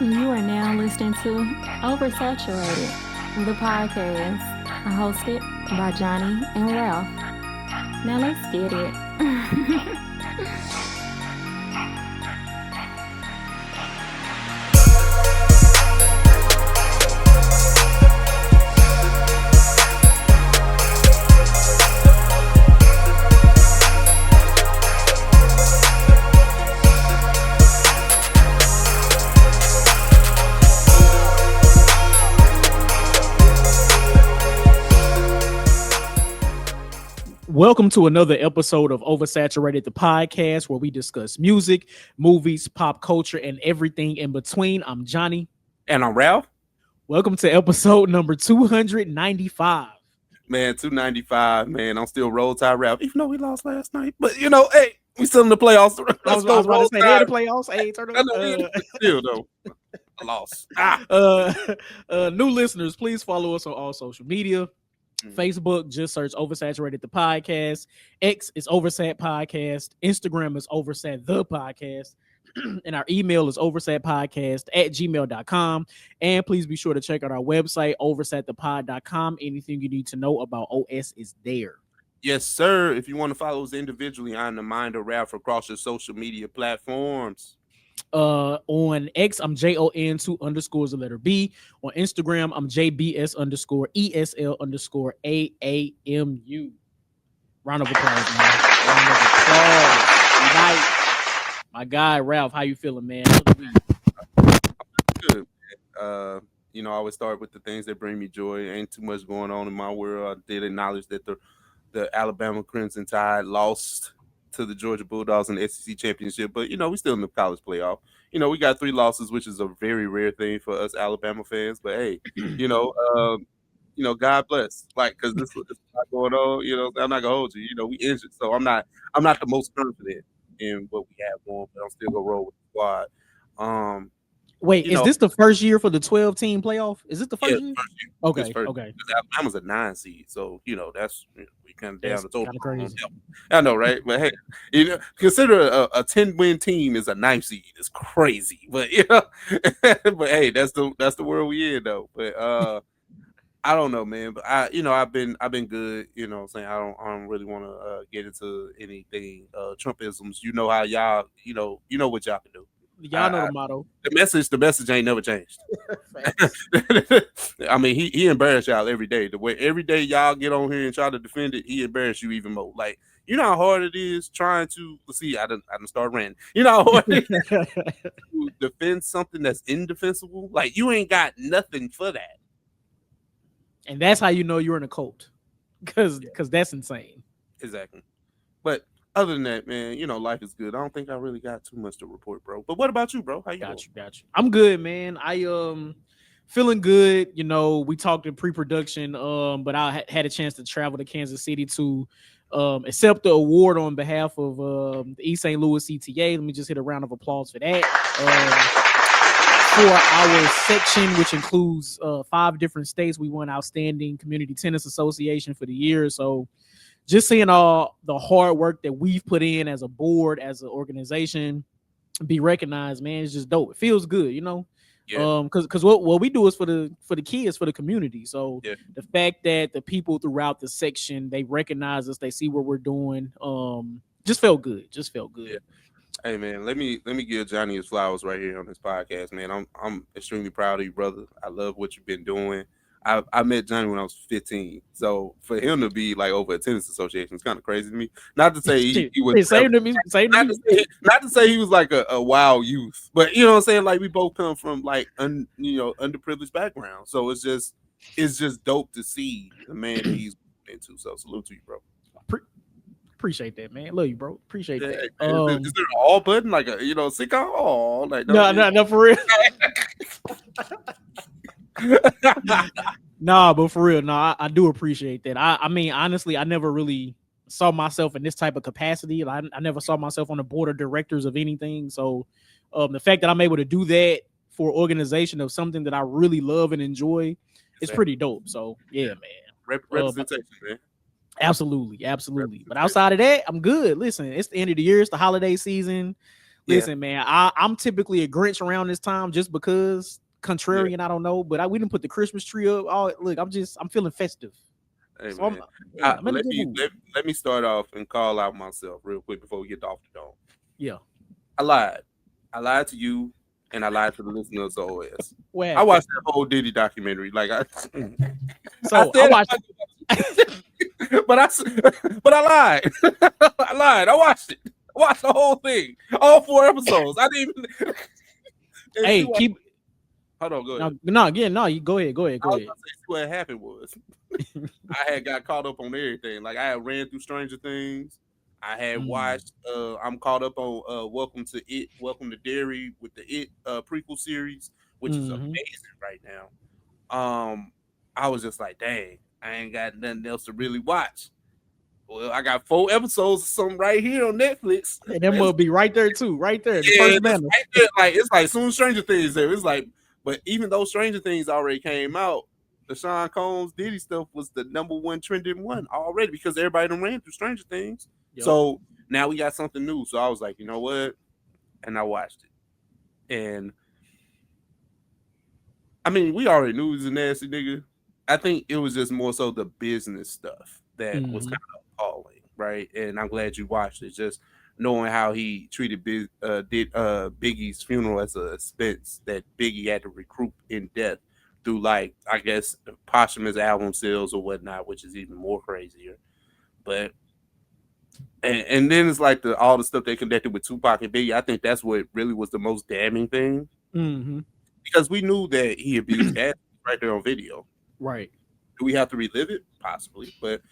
You are now listening to Oversaturated, the podcast, hosted by Johnnie and Ralph. Now let's get it. Welcome to another episode of Oversaturated, the podcast where we discuss music, movies, pop culture, and everything in between. I'm Johnnie. And I'm Ralph. Welcome to episode number 295. Man, 295, man. I'm still Roll Tide Ralph, even though we lost last night. But, hey, we still in the playoffs. I was about to say, they're the playoffs. Hey, turn still, though. I lost. New listeners, please follow us on all social media. Facebook, just search Oversaturated the podcast. X is Oversat Podcast. Instagram is Oversat the podcast. And our email is oversatpodcast@gmail.com. And please be sure to check out our website, oversatthepod.com. Anything you need to know about OS is there. Yes, sir. If you want to follow us individually, I'm the Mind of Ralph across your social media platforms. On X, I'm JON2_B. On Instagram, I'm JBS_ESL_AAMU. Round of applause, man. Round of applause. Tonight, my guy Ralph, how you feeling, man? Good. I always start with the things that bring me joy. Ain't too much going on in my world. I did acknowledge that the Alabama Crimson Tide lost to the Georgia Bulldogs in the SEC championship, but we still in the college playoff. We got 3 losses, which is a very rare thing for us Alabama fans. But hey, God bless. Because this is not going on. I'm not gonna hold you. We injured, so I'm not the most confident in what we have going, but I'm still gonna roll with the squad. Wait, is this the first year for the 12-team playoff? Is this the first year? First year. Okay. Alabama's a 9 seed, so that's we kind of down the total. Crazy. I know, right? But hey, consider a 10-win team is a 9 seed. It's crazy, but but hey, that's the world we in though. But I don't know, man. But I've been good. I don't really want to get into anything Trumpisms. You know how y'all, what y'all can do. Y'all know the motto. The message ain't never changed. I mean, he embarrass y'all every day. The way every day y'all get on here and try to defend it, he embarrass you even more. Like, you know how hard it is trying to see. I done start ranting. You know how hard it is to defend something that's indefensible. Like, you ain't got nothing for that. And that's how you know you're in a cult, because that's insane. Exactly. But other than that, man, life is good. I don't think I really got too much to report, bro. But what about you, bro? How you doing? Got you. I'm good, man. I feeling good. We talked in pre-production, but I had a chance to travel to Kansas City to accept the award on behalf of the East St. Louis CTA. Let me just hit a round of applause for that. For our section, which includes 5 different states, we won Outstanding Community Tennis Association for the year. So just seeing all the hard work that we've put in as a board, as an organization, be recognized, man, it's just dope. It feels good, Yeah. Because what we do is for the kids, for the community. So the fact that the people throughout the section, they recognize us, they see what we're doing, just felt good. Yeah. Hey man, let me give Johnnie his flowers right here on this podcast, man. I'm extremely proud of you, brother. I love what you've been doing. I met Johnnie when I was 15, so for him to be like over a tennis association is kind of crazy to me. Not to say he was same to me. Not to say he was like a wild youth, but you know what I'm saying. Like we both come from like underprivileged backgrounds, so it's just dope to see the man that he's into. So salute to you, bro. Appreciate that, man. Love you, bro. Appreciate that. Is there an all button like a sick all like no for real. Nah, but for real, I do appreciate that. I mean, honestly, I never really saw myself in this type of capacity. I never saw myself on the board of directors of anything. So the fact that I'm able to do that for organization of something that I really love and enjoy, it's pretty dope. So yeah, man. Representation, man. Absolutely. But outside of that, I'm good. Listen, it's the end of the year. It's the holiday season. Listen, man, I'm typically a Grinch around this time just because contrarian. I don't know, but we didn't put the Christmas tree up. Look, I'm feeling festive. Hey, So man. I'm in a good mood. Let me start off and call out myself real quick before we get off the dome. Yeah, I lied to you, and I lied to the listeners of OS. Well, I watched that whole Diddy documentary. Like I watched but I lied. I lied. I watched it. I watched the whole thing, all 4 episodes. I didn't even. Hey, Hold on, go ahead. You go ahead. I was gonna say what happened was I had got caught up on everything. Like I had ran through Stranger Things. I had watched. I'm caught up on Welcome to Derry with the It prequel series, which is amazing right now. I was just like, dang, I ain't got nothing else to really watch. Well, I got 4 episodes of something right here on Netflix. And that will be right there too, right there. The Yeah, first banner. right there, like it's like soon Stranger Things there. It's like, but even though Stranger Things already came out, the Sean Combs Diddy stuff was the #1 trending one already because everybody done ran through Stranger Things. Yep. So now we got something new. So I was like, you know what? And I watched it. And I mean, we already knew he was a nasty nigga. I think it was just more so the business stuff that was kind of appalling, right? And I'm glad you watched it. Just knowing how he treated Biggie's funeral as an expense that Biggie had to recoup in death through, like, I guess, posthumous album sales or whatnot, which is even more crazier. But and then it's like all the stuff they connected with Tupac and Biggie. I think that's what really was the most damning thing, because we knew that he abused athletes right there on video. Right? Do we have to relive it? Possibly, but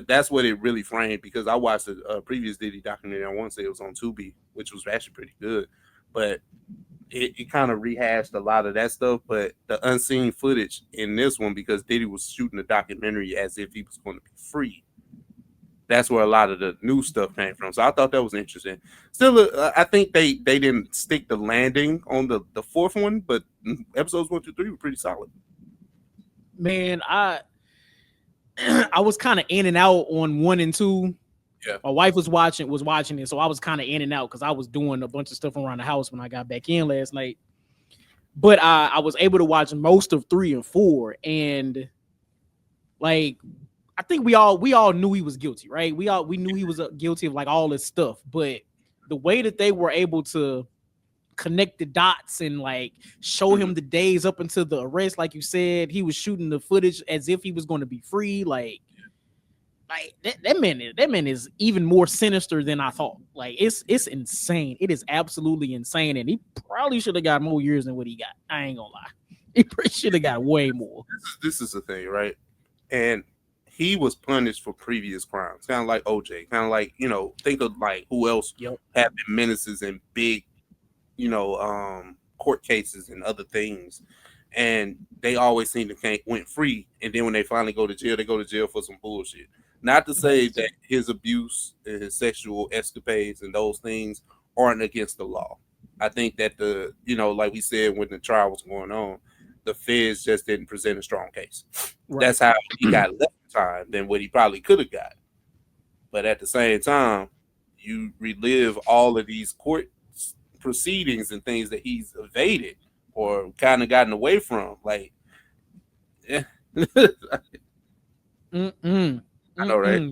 that's what it really framed. Because I watched a previous Diddy documentary. I want to say it was on Tubi, which was actually pretty good, but it kind of rehashed a lot of that stuff. But the unseen footage in this one, because Diddy was shooting the documentary as if he was going to be free. That's where a lot of the new stuff came from. So I thought that was interesting. Still, I think they didn't stick the landing on the 4th one, but episodes 1 through 3 were pretty solid. Man, I was kind of in and out on 1 and 2. Yeah, my wife was watching it, so I was kind of in and out because I was doing a bunch of stuff around the house when I got back in last night. But I was able to watch most of 3 and 4, and like I think we all knew he was guilty, right? We knew he was guilty of like all this stuff, but the way that they were able to connect the dots and like show him the days up until the arrest, like you said, he was shooting the footage as if he was going to be free. Like that man is even more sinister than I thought. Like it's insane. It is absolutely insane, and he probably should have got more years than what he got. I ain't gonna lie, he should have got way more. This is the thing, right? And he was punished for previous crimes, kind of like OJ, kind of like, think of like who else have been menaces and big, court cases and other things, and they always seem to went free, and then when they finally go to jail, they go to jail for some bullshit. Not to say that his abuse and his sexual escapades and those things aren't against the law. I think that like we said when the trial was going on, the feds just didn't present a strong case. Right. That's how he got less time than what he probably could have got. But at the same time, you relive all of these court proceedings and things that he's evaded or kind of gotten away from. Like, yeah. I know, right?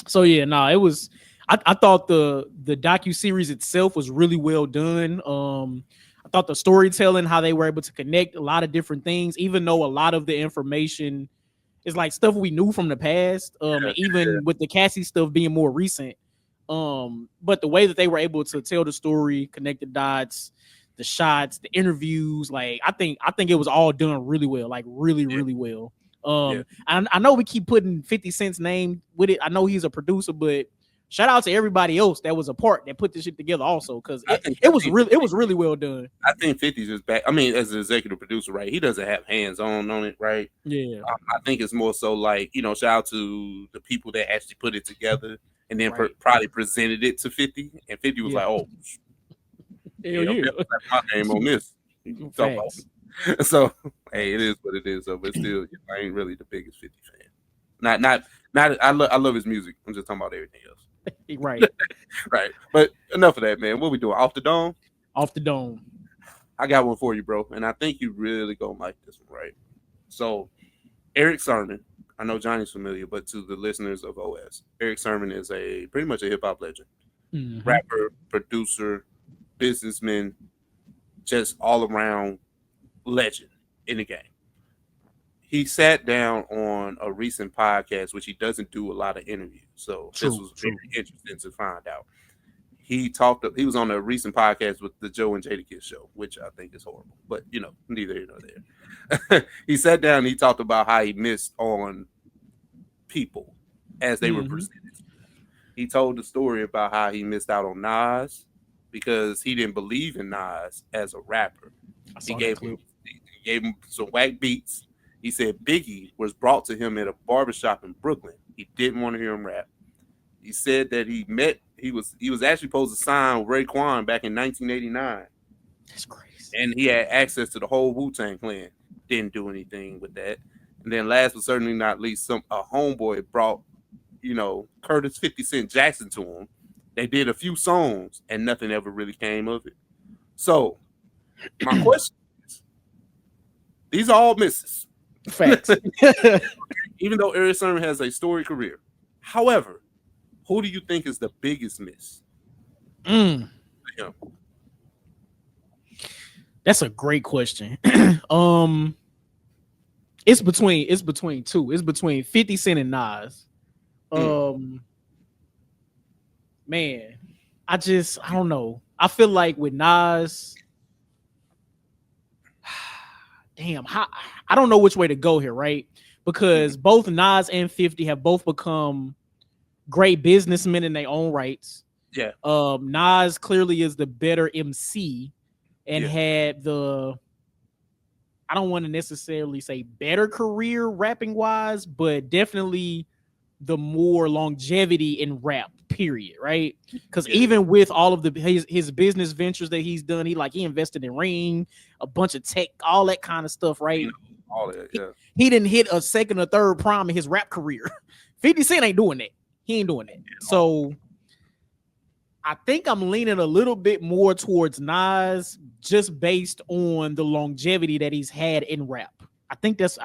So yeah, it was. I thought the docu-series itself was really well done. I thought the storytelling, how they were able to connect a lot of different things, even though a lot of the information is like stuff we knew from the past, even with the Cassie stuff being more recent. But the way that they were able to tell the story, connect the dots, the shots, the interviews, like I think it was all done really well, like really well. I know we keep putting 50 Cent's name with it. I know he's a producer, but shout out to everybody else that was a part that put this shit together also, because it was really well done. I think 50's just back. I mean, as an executive producer, right? He doesn't have hands on it, right? Yeah. I think it's more so like, shout out to the people that actually put it together and then probably presented it to 50, and 50 was like, oh, my name on this. So hey, it is what it is. So, but still, I ain't really the biggest 50 fan. Not. I love his music. I'm just talking about everything else. Right. Right. But enough of that, man. What we doing? Off the dome? Off the dome. I got one for you, bro. And I think you really gonna like this one, right? So Erick Sermon, I know Johnny's familiar, but to the listeners of OS, Erick Sermon is pretty much a hip hop legend. Mhm. Rapper, producer, businessman, just all around legend in the game. He sat down on a recent podcast, which he doesn't do a lot of interviews. So this was very interesting to find out. He was on a recent podcast with the Joe and Jadakiss show, which I think is horrible, but neither here nor there. He sat down and he talked about how he missed on people as they were presented. He told the story about how he missed out on Nas because he didn't believe in Nas as a rapper. He gave him some whack beats. He said Biggie was brought to him at a barbershop in Brooklyn. He didn't want to hear him rap. He said that he was actually supposed to sign Raekwon back in 1989. That's crazy. And he had access to the whole Wu-Tang clan. Didn't do anything with that. And then last but certainly not least, a homeboy brought, Curtis 50 Cent Jackson to him. They did a few songs and nothing ever really came of it. So my question is, these are all misses. Facts. Even though Erick Sermon has a storied career. However, who do you think is the biggest miss? That's a great question. It's between two. It's between 50 Cent and Nas. Man, I don't know. I feel like with Nas, damn, I don't know which way to go here, right? Because both Nas and 50 have both become great businessmen in their own rights. Yeah. Nas clearly is the better MC and had I don't want to necessarily say better career rapping wise, but definitely the more longevity in rap, period, right? Because even with all of his business ventures that he's done, he invested in Ring, a bunch of tech, all that kind of stuff, right? All that, yeah. He didn't hit a second or third prime in his rap career. 50 Cent ain't doing that. He ain't doing that. So I think I'm leaning a little bit more towards Nas just based on the longevity that he's had in rap. I think that's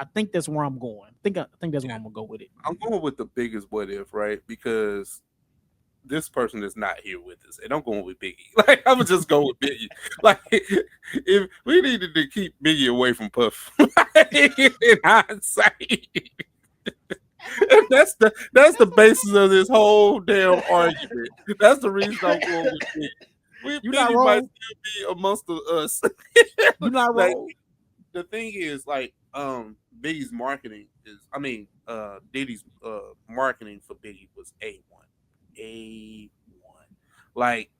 where I'm going. I think that's where I'm gonna go with it. I'm going with the biggest what if, right? Because this person is not here with us, and I'm going with Biggie. Like, I'm gonna just go with Biggie. Like, if we needed to keep Biggie away from Puff, in hindsight. That's the basis of this whole damn argument. That's the reason I'm going with Biggie. You're not Biggie wrong. might still be amongst us. You're not wrong. The thing is, Biggie's marketing Diddy's marketing for Biggie was A1. Like,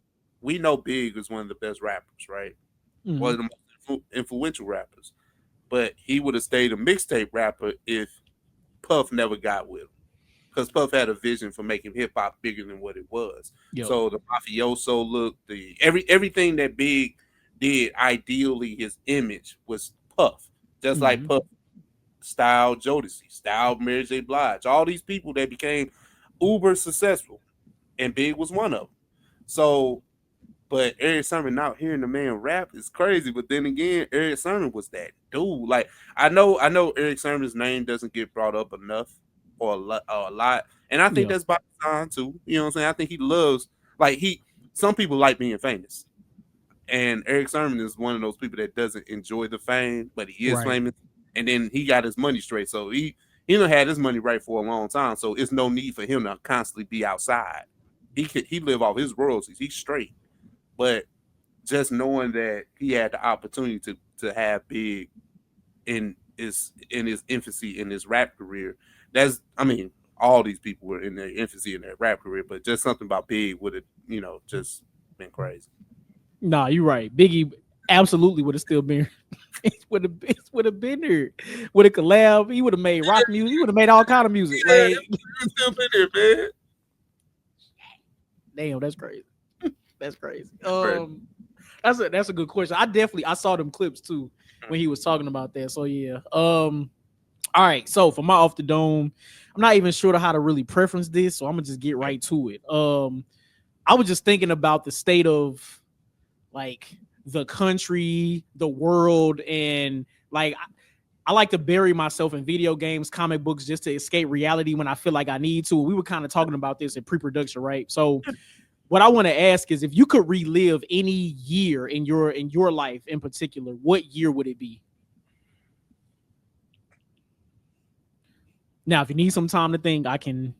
we know Big is one of the best rappers, right? Mm-hmm. One of the most influential rappers. But he would have stayed a mixtape rapper if Puff never got with him. Because Puff had a vision for making hip hop bigger than what it was. Yep. So the mafioso look, everything that Big did, ideally his image was Puff. Just like Puff style Jodeci, style Mary J. Blige, all these people that became uber successful, and Big was one of them. So, but Erick Sermon out hearing the man rap is crazy. But then again, Erick Sermon was that dude. Like, I know Erick Sermon's name doesn't get brought up enough or a lot, and I think that's by design too. You know what I'm saying? I think he loves, some people like being famous. And Erick Sermon is one of those people that doesn't enjoy the fame, but he is famous. And then he got his money straight. So he done had his money right for a long time. So it's no need for him to constantly be outside. He live off his royalties. He's straight. But just knowing that he had the opportunity to have Big in his infancy in his rap career, all these people were in their infancy in their rap career, but just something about Big would have, just been crazy. Nah, you're right. Biggie absolutely would have still been. would have been there. Would have collab. He would have made rock music. He would have made all kind of music. Yeah, he would still been there, man. Damn, that's crazy. That's crazy. That's a good question. I saw them clips too when he was talking about that. So yeah. All All right, so for my off the dome, I'm not even sure how to really preference this, so I'm gonna just get right to it. I was just thinking about the state of like the country, the world, and like I like to bury myself in video games, comic books, just to escape reality when I feel like I need to. We were kind of talking about this in pre-production, right? So what I want to ask is if you could relive any year in your life in particular, what year would it be? Now, if you need some time to think, I can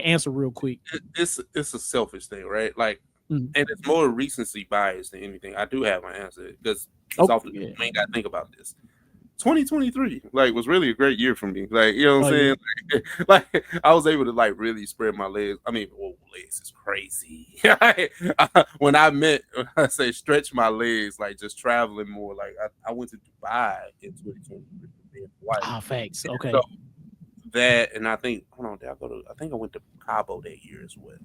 answer real quick. It's a selfish thing, right? Like, Mhm. and it's more recency bias than anything. I do have my answer because Oh, it's often yeah. I ain't got to think about this. 2023 like was really a great year for me. Like, you know what I'm Oh, saying? Like, I was able to like really spread my legs. I mean, legs is crazy. When I say stretch my legs, like just traveling more. Like I went to Dubai in 2023 with my wife. Facts. Okay. So that, and I think hold on, I think I went to Cabo that year as well.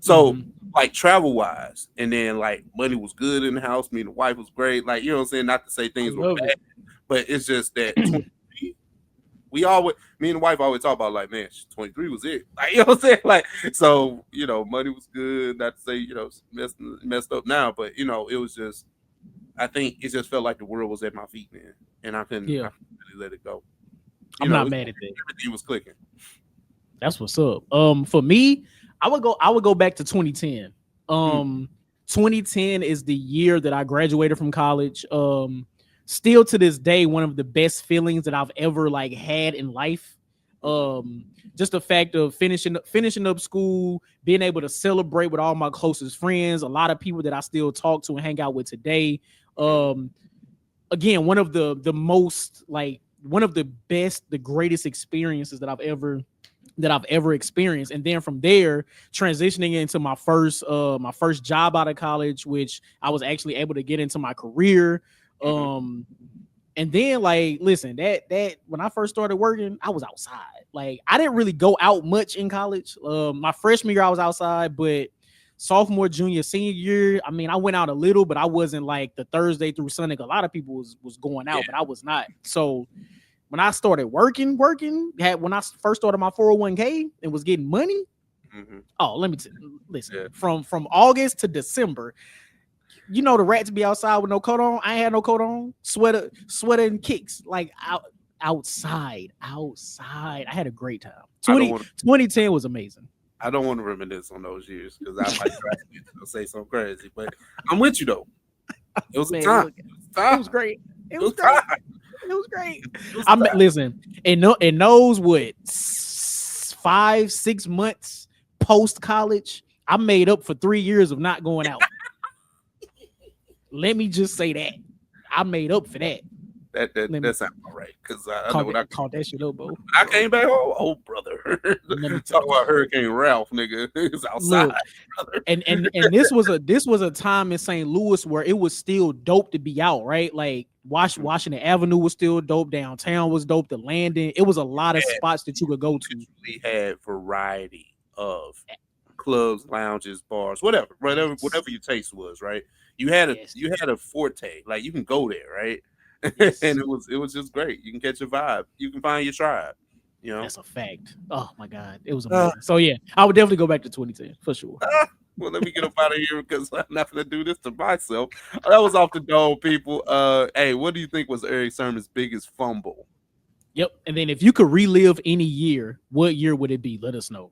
So like travel wise, and then like money was good in the house. Me and the wife was great. Like, you know what I'm saying? Not to say things were bad, but it's just that 23, me and the wife always talk about like, man, 23 was it. Like, you know what I'm saying? Like, so, you know, money was good. Not to say, you know, messed up now, but you know, it was just, I think it just felt like the world was at my feet, man. And I couldn't really let it go. I'm not mad at that. Everything was clicking. That's what's up. For me, I would go back to 2010. 2010 is the year that I graduated from college. Still to this day, one of the best feelings that I've ever like had in life. Just the fact of finishing up school, being able to celebrate with all my closest friends, a lot of people that I still talk to and hang out with today. Again, one of the most like one of the best, the greatest experiences that I've ever experienced. And then from there, transitioning into my first job out of college, which I was actually able to get into my career. And then like, listen, that when I first started working, I was outside. Like, I didn't really go out much in college. My freshman year I was outside, but sophomore, junior, senior year, I mean, I went out a little, but I wasn't like the Thursday through Sunday. A lot of people was going out, but I was not. So when I started working, when I first started my 401k and was getting money, let me listen. From August to December, you know, the rats be outside with no coat on. I ain't had no coat on, sweater and kicks, like outside. I had a great time. 2010 was amazing. I don't want to reminisce on those years because I might try to say something crazy, but I'm with you though. It was a time. It was great. It was great. Listen, and those what 5-6 months post college, I made up for 3 years of not going out. Let me just say that I made up for that. That sounds all right because I know when I caught that shit up, bro. When I came back home, oh brother, talk about Hurricane Ralph, nigga. He was outside. Look, brother. And this was a time in St. Louis where it was still dope to be out, right? Like Washington Avenue was still dope, downtown was dope, the Landing. It was a lot of spots that you could go to. We had variety of clubs, lounges, bars, whatever your taste was, right? You had a forte, like you can go there, right? Yes. And it was just great. You can catch a vibe. You can find your tribe. You know, that's a fact. Oh my god, it was amazing. So yeah, I would definitely go back to 2010 for sure. Well, let me get up out of here because I'm not gonna do this to myself. That was off the dome, people. Hey, what do you think was Erick Sermon's biggest fumble? Yep. And then if you could relive any year, what year would it be? Let us know.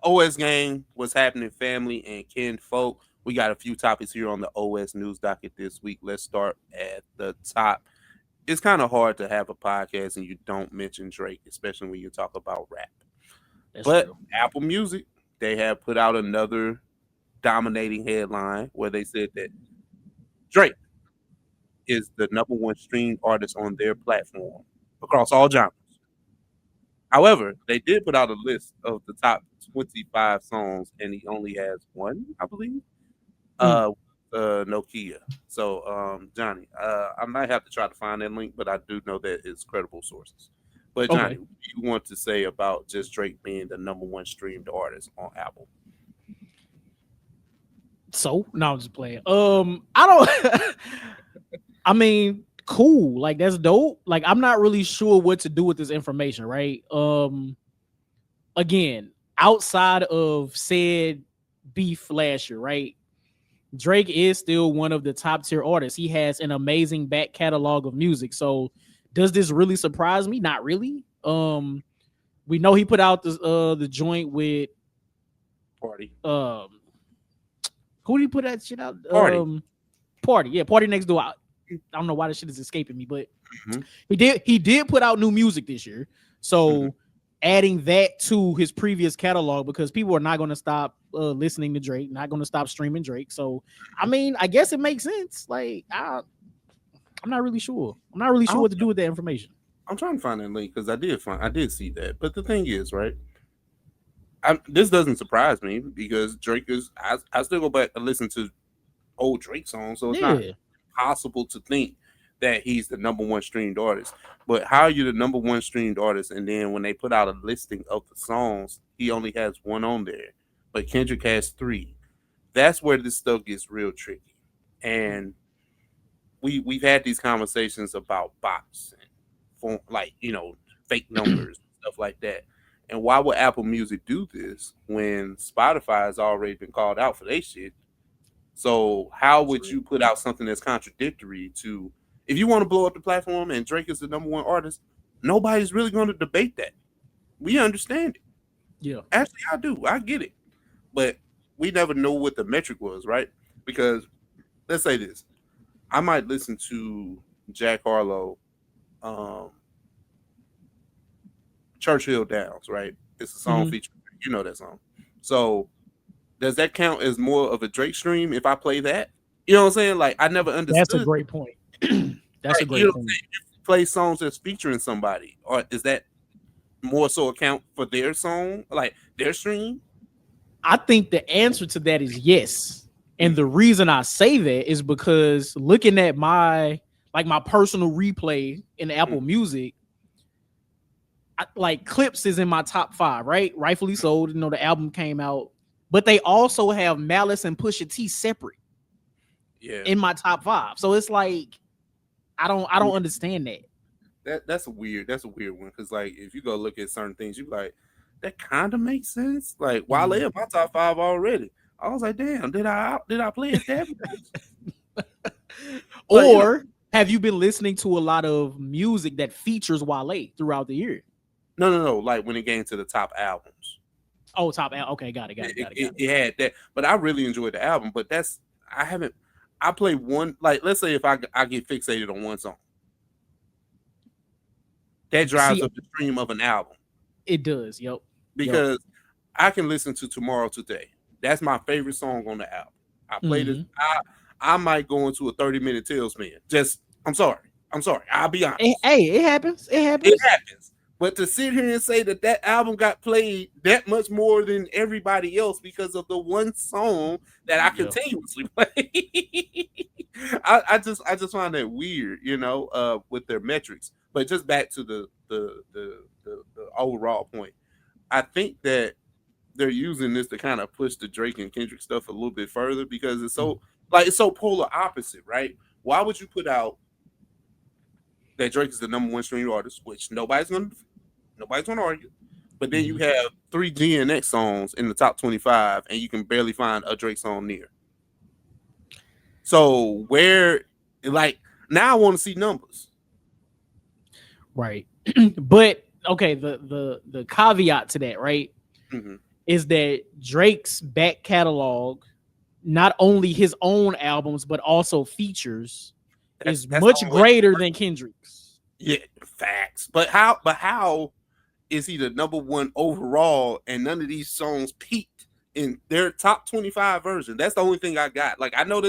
OS gang, what's happening, family and kin folk. We got a few topics here on the OS news docket this week. Let's start at the top. It's kind of hard to have a podcast and you don't mention Drake, especially when you talk about rap. But true. Apple Music, they have put out another dominating headline where they said that Drake is the #1 streamed artist on their platform across all genres. However, they did put out a list of the top 25 songs, and he only has one, I believe. Nokia. So, Johnny, I might have to try to find that link, but I do know that it's credible sources. But Johnny, what do you want to say about just Drake being the #1 streamed artist on Apple? So, no, I'm just playing. I don't. I mean, cool. Like that's dope. Like I'm not really sure what to do with this information, right? Again, outside of said beef last year, right? Drake is still one of the top tier artists. He has an amazing back catalog of music. So does this really surprise me? Not really. We know he put out the joint with Party. who did he put that shit out? Party. Party. Yeah, Party Next Door. I don't know why this shit is escaping me, but Mm-hmm. he did put out new music this year. So adding that to his previous catalog, because people are not going to stop listening to Drake, not going to stop streaming Drake. So I mean, I guess it makes sense. Like I'm not really sure. I'm not really sure what to do with that information. I'm trying to find that link because I did see that. But the thing is, right? This doesn't surprise me because Drake is. I still go back and listen to old Drake songs, so it's not possible to think that he's the number one streamed artist. But how are you the number one streamed artist, and then when they put out a listing of the songs, he only has one on there, but Kendrick has 3. That's where this stuff gets real tricky. And we've had these conversations about bots and fake numbers and stuff like that. And why would Apple Music do this when Spotify has already been called out for their shit? So how would you put out something that's contradictory to, if you want to blow up the platform and Drake is the number one artist, nobody's really going to debate that. We understand it. Yeah. Actually, I do. I get it. But we never know what the metric was, right? Because let's say this. I might listen to Jack Harlow, Churchill Downs, right? It's a song featuring, you know that song. So does that count as more of a Drake stream if I play that? You know what I'm saying? Like I never understood. That's a great point. That's a great point. If you play songs that's featuring somebody, or is that more so account for their song, like their stream? I think the answer to that is yes. And the reason I say that is because looking at my personal replay in Apple Music, like Clips is in my top 5, right? Rightfully so. You know, the album came out, but they also have Malice and Pusha T separate in my top 5. So it's like I don't understand that. That's a weird one, because like if you go look at certain things, you like that kind of makes sense. Like Wale in my top 5 already. I was like, damn, did I play it that much? Or have you been listening to a lot of music that features Wale throughout the year? No. Like when it came to the top albums. Oh, top album. Okay, got it. It had that, but I really enjoyed the album. But I play one. Like let's say if I get fixated on one song, that drives up the stream of an album. It does. Yep. Because I can listen to Tomorrow Today. That's my favorite song on the album. I play this. I might go into a 30-minute tailspin. I'm sorry. I'll be honest. It happens. It happens. But to sit here and say that album got played that much more than everybody else because of the one song that I continuously play, I just find that weird, with their metrics. But just back to the overall point, I think that they're using this to kind of push the Drake and Kendrick stuff a little bit further because it's so polar opposite, right? Why would you put out that Drake is the number one streaming artist, which nobody's gonna argue, but then you have 3 GNX songs in the top 25, and you can barely find a Drake song near. So where, like, now I want to see numbers, right? But okay, the caveat to that, right, is that Drake's back catalog, not only his own albums but also features, is much greater than Kendrick's. Yeah, facts. But how is he the number one overall and none of these songs peaked in their top 25 version? That's the only thing I got. Like, I know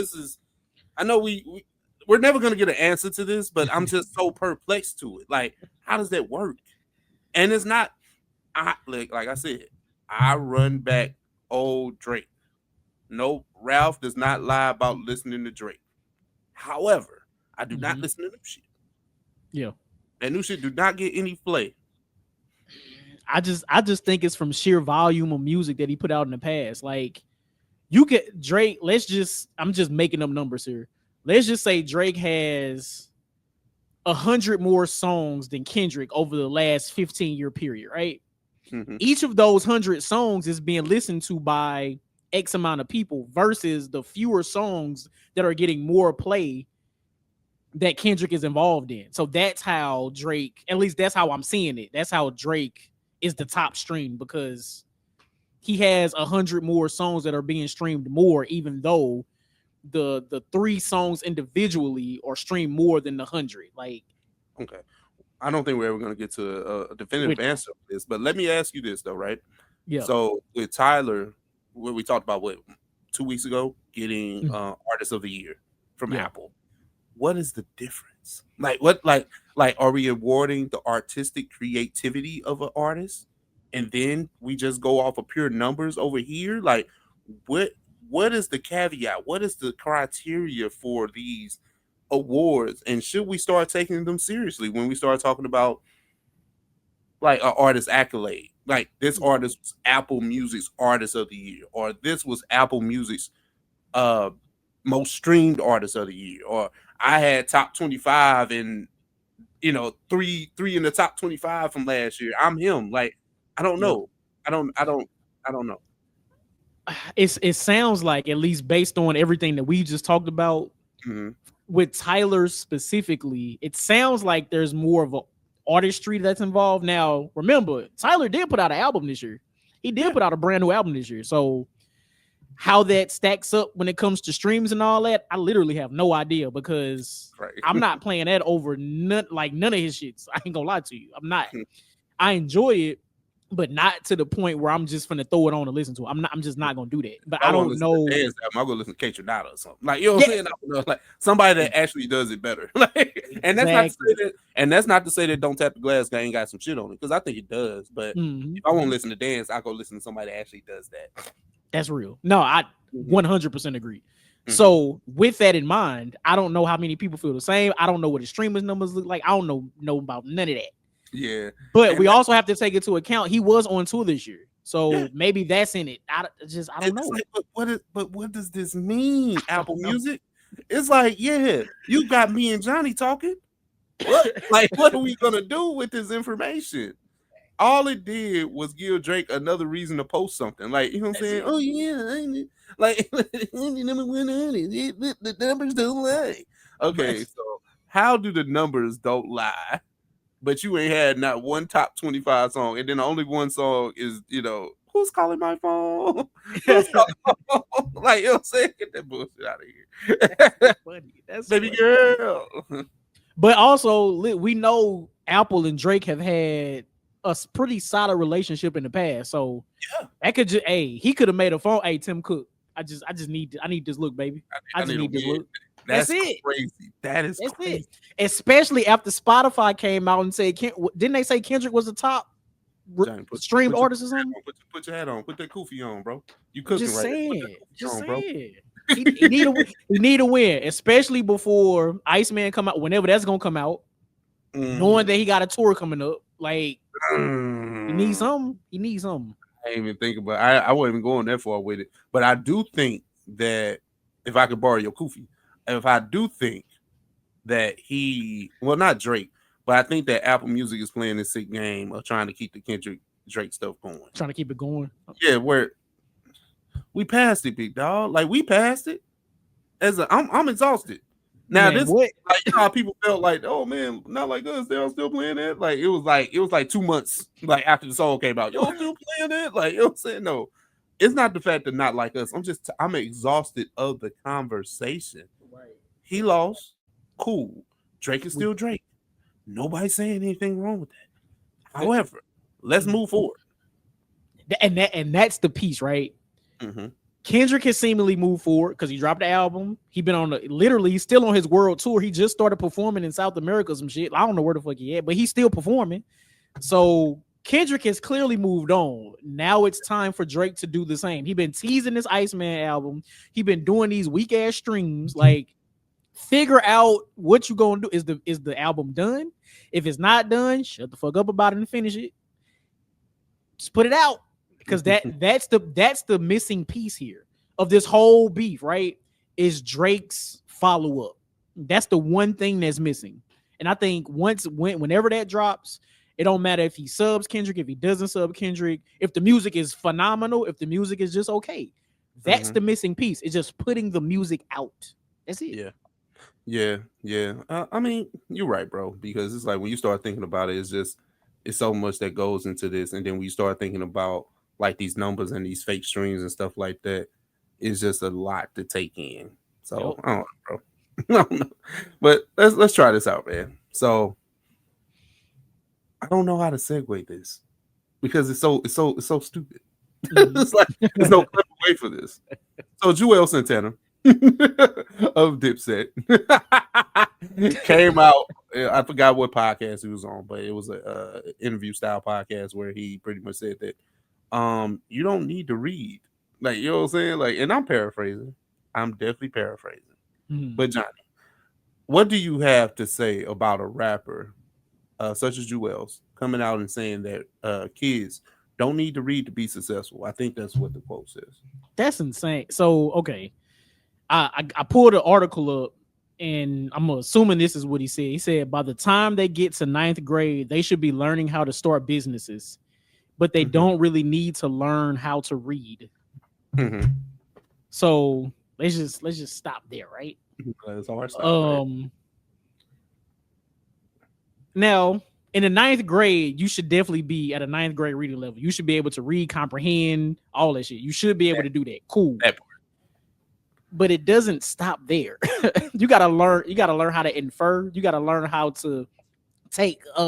we're never gonna get an answer to this, but I'm just so perplexed to it. Like, how does that work? And it's not, like I said, I run back old Drake. No, Ralph does not lie about listening to Drake. However, I do not listen to new shit. Yeah. That new shit do not get any play. I just think it's from sheer volume of music that he put out in the past. Like, you get Drake, I'm just making up numbers here. Let's just say Drake has 100 more songs than Kendrick over the last 15-year period, right? Mhm. Each of those 100 songs is being listened to by X amount of people versus the fewer songs that are getting more play that Kendrick is involved in. So that's how Drake, at least that's how I'm seeing it. That's how Drake is the top stream, because he has 100 more songs that are being streamed more, even though the 3 songs individually are streamed more than the 100. Like, Okay. I don't think we're ever going to get to a definitive answer for this, but let me ask you this though, right? yeah, So with Tyler, what we talked about 2 weeks ago, getting Artist of the Year from Apple. What is the difference? Like what like are we awarding the artistic creativity of an artist and then we just go off of pure numbers over here? Like what is the caveat? What is the criteria for these awards? And should we start taking them seriously when we start talking about like an artist accolade? Like this artist was Apple Music's Artist of the Year, or this was Apple Music's most streamed Artist of the Year, or I had top 25 and three in the top 25 from last year. I'm him. Like I don't know. I don't know. It sounds like, at least based on everything that we just talked about, with Tyler specifically, it sounds like there's more of a artistry that's involved. Now, remember, Tyler did put out an album this year. He did put out a brand new album this year. So how that stacks up when it comes to streams and all that, I literally have no idea, because I'm not playing that over none of his shits. I ain't gonna lie to you. I'm not. I enjoy it, but not to the point where I'm just finna throw it on to listen to it. I'm just not gonna do that. But I don't know. I'm gonna listen to Kate Renata or something. Like, you know what I'm saying? I don't know, like somebody that actually does it better. And that's not to say that, that's not to say that Don't Tap the Glass guy ain't got some shit on it, because I think it does. But if I want to listen to dance, I go listen to somebody that actually does that. That's real. No, I 100% agree. So with that in mind, I don't know how many people feel the same. I don't know what his streamers numbers look like. I don't know about none of that. Yeah. But we also have to take into account he was on tour this year. So maybe that's in it. I don't know. Like, what does this mean? Apple Music? It's like, you got me and Johnny talking. What are we gonna do with this information? All it did was give Drake another reason to post something. Like, you know what I'm saying? Oh yeah, like number 100. The numbers don't lie. Okay, so how do the numbers don't lie? But you ain't had not one top 25 song, and then the only one song is, who's calling my phone? Who's calling my phone? Like, you know what I'm saying? Get that bullshit out of here. That's funny. That's baby funny. girl. But also, we know Apple and Drake have had a pretty solid relationship in the past. So that could just, he could have made a phone. Hey, Tim Cook, I need this look, baby. I just need this look. That's it. Crazy. That's crazy. It. Especially after Spotify came out and said, didn't they say Kendrick was the top streamed artist or something? Put your hat on. Put that kufi on, bro. You cooking just right saying. Just bro. saying. He need a win, especially before Iceman come out, whenever that's gonna come out. Knowing that he got a tour coming up, like he needs something. He needs something. I didn't even think about. I wasn't even going that far with it, but I do think that if I could borrow your kufi, if I do think that not Drake, but I think that Apple Music is playing this sick game of trying to keep the Kendrick Drake stuff going. Trying to keep it going. Yeah, where we passed it, big dog. Like we passed it. I'm exhausted. Now this like how people felt like, oh man, not like us. They're still playing it. Like it was like 2 months like after the song came out. Y'all still playing it? Like, you know what I'm saying? No, it's not the fact that not like us. I'm exhausted of the conversation. Right. He lost. Cool. Drake is still Drake. Nobody's saying anything wrong with that. However, let's move forward. And that's the piece, right? Kendrick has seemingly moved forward because he dropped the album. He's been he's still on his world tour. He just started performing in South America, some shit. I don't know where the fuck he at, but he's still performing. So Kendrick has clearly moved on. Now it's time for Drake to do the same. He's been teasing this Iceman album. He's been doing these weak ass streams. Like, figure out what you gonna do. Is the album done? If it's not done, shut the fuck up about it and finish it. Just put it out. Because that's the missing piece here of this whole beef, right? Is Drake's follow-up. That's the one thing that's missing. And I think whenever that drops, it don't matter if he subs Kendrick, if he doesn't sub Kendrick, if the music is phenomenal, if the music is just okay. That's the missing piece. It's just putting the music out. That's it. Yeah. I mean, you're right, bro. Because it's like when you start thinking about it, it's so much that goes into this, and then when you start thinking about like these numbers and these fake streams and stuff like that, it's just a lot to take in. So I don't know, bro. I don't know. But let's try this out, man. So I don't know how to segue this because it's so stupid. It's like there's no clever way for this. So Juelz Santana of Dipset came out. I forgot what podcast he was on, but it was a interview style podcast where he pretty much said that you don't need to read. Like, you know what I'm saying? Like, and I'm paraphrasing. I'm definitely paraphrasing. But Johnny, what do you have to say about a rapper such as Juelz coming out and saying that kids don't need to read to be successful? I think that's what the quote says. That's insane. So, okay. I pulled an article up, and I'm assuming this is what he said. He said by the time they get to 9th grade, they should be learning how to start businesses, but they don't really need to learn how to read. So let's just stop there, right? That's hard stuff, right? Now, in the 9th grade, you should definitely be at a 9th grade reading level. You should be able to read, comprehend, all that shit. You should be able to do that. Cool. But it doesn't stop there. You gotta learn how to infer. You gotta learn how to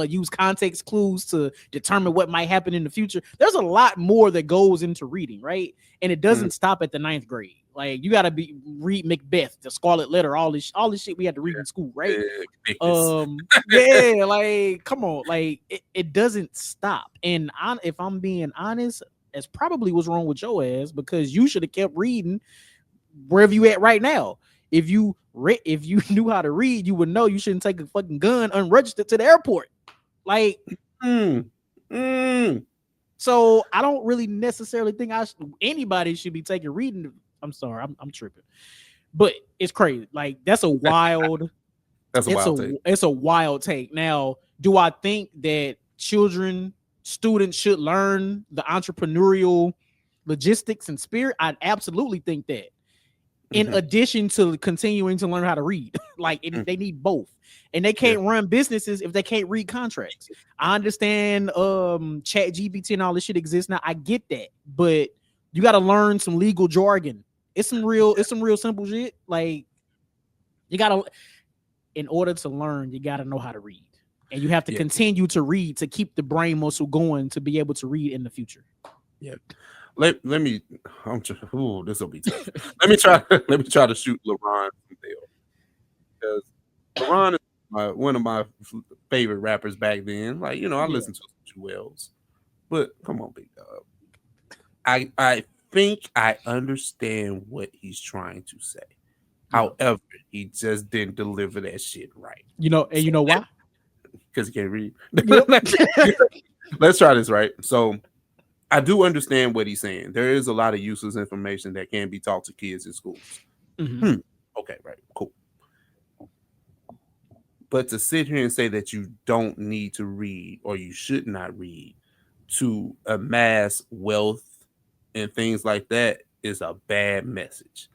use context clues to determine what might happen in the future. There's a lot more that goes into reading, right? And it doesn't stop at the 9th grade. Like, you gotta read Macbeth, the Scarlet Letter, all this shit we had to read in school, right? Yeah, like, come on, like it doesn't stop. And if I'm being honest, that's probably what's wrong with your ass, because you should have kept reading wherever you at right now. If you knew how to read, you would know you shouldn't take a fucking gun unregistered to the airport. Like, so I don't really necessarily think anybody should be taking reading. I'm sorry, I'm tripping, but it's crazy. Like, that's a wild. It's a wild take. Now, do I think that students should learn the entrepreneurial logistics and spirit? I absolutely think that. In addition to continuing to learn how to read, like, they need both, and they can't run businesses if they can't read contracts. I understand Chat GPT and all this shit exists now. I get that, but you got to learn some legal jargon. It's some real simple shit. Like, in order to learn, you got to know how to read, and you have to continue to read to keep the brain muscle going to be able to read in the future. Yeah. Let me. This will be tough. Let me try to shoot LeBron because LeBron is one of my favorite rappers back then. Like, I listened to Juelz, but come on, big dog. I think I understand what he's trying to say. However, he just didn't deliver that shit right. You know why? Because he can't read. Let's try this, right? So, I do understand what he's saying. There is a lot of useless information that can be taught to kids in schools. Okay, right, cool. But to sit here and say that you don't need to read or you should not read to amass wealth and things like that is a bad message.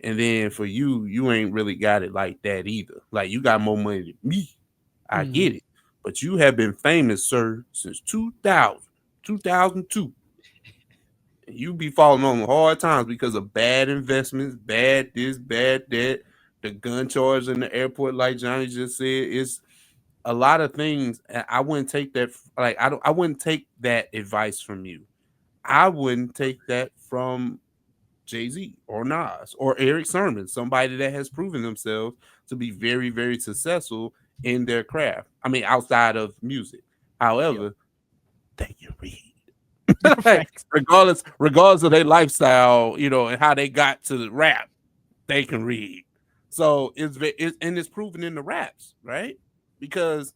And then for you ain't really got it like that either. Like, you got more money than me. I get it. But you have been famous, sir, since 2002. You be falling on hard times because of bad investments, bad this, bad that. The gun charge in the airport, like Johnny just said, is a lot of things. I wouldn't take that. Like, I wouldn't take that advice from you. I wouldn't take that from Jay-Z or Nas or Erick Sermon, somebody that has proven themselves to be very, very successful in their craft. I mean, outside of music. However, they can read. regardless of their lifestyle, and how they got to the rap, they can read. So it's proven in the raps, right? Because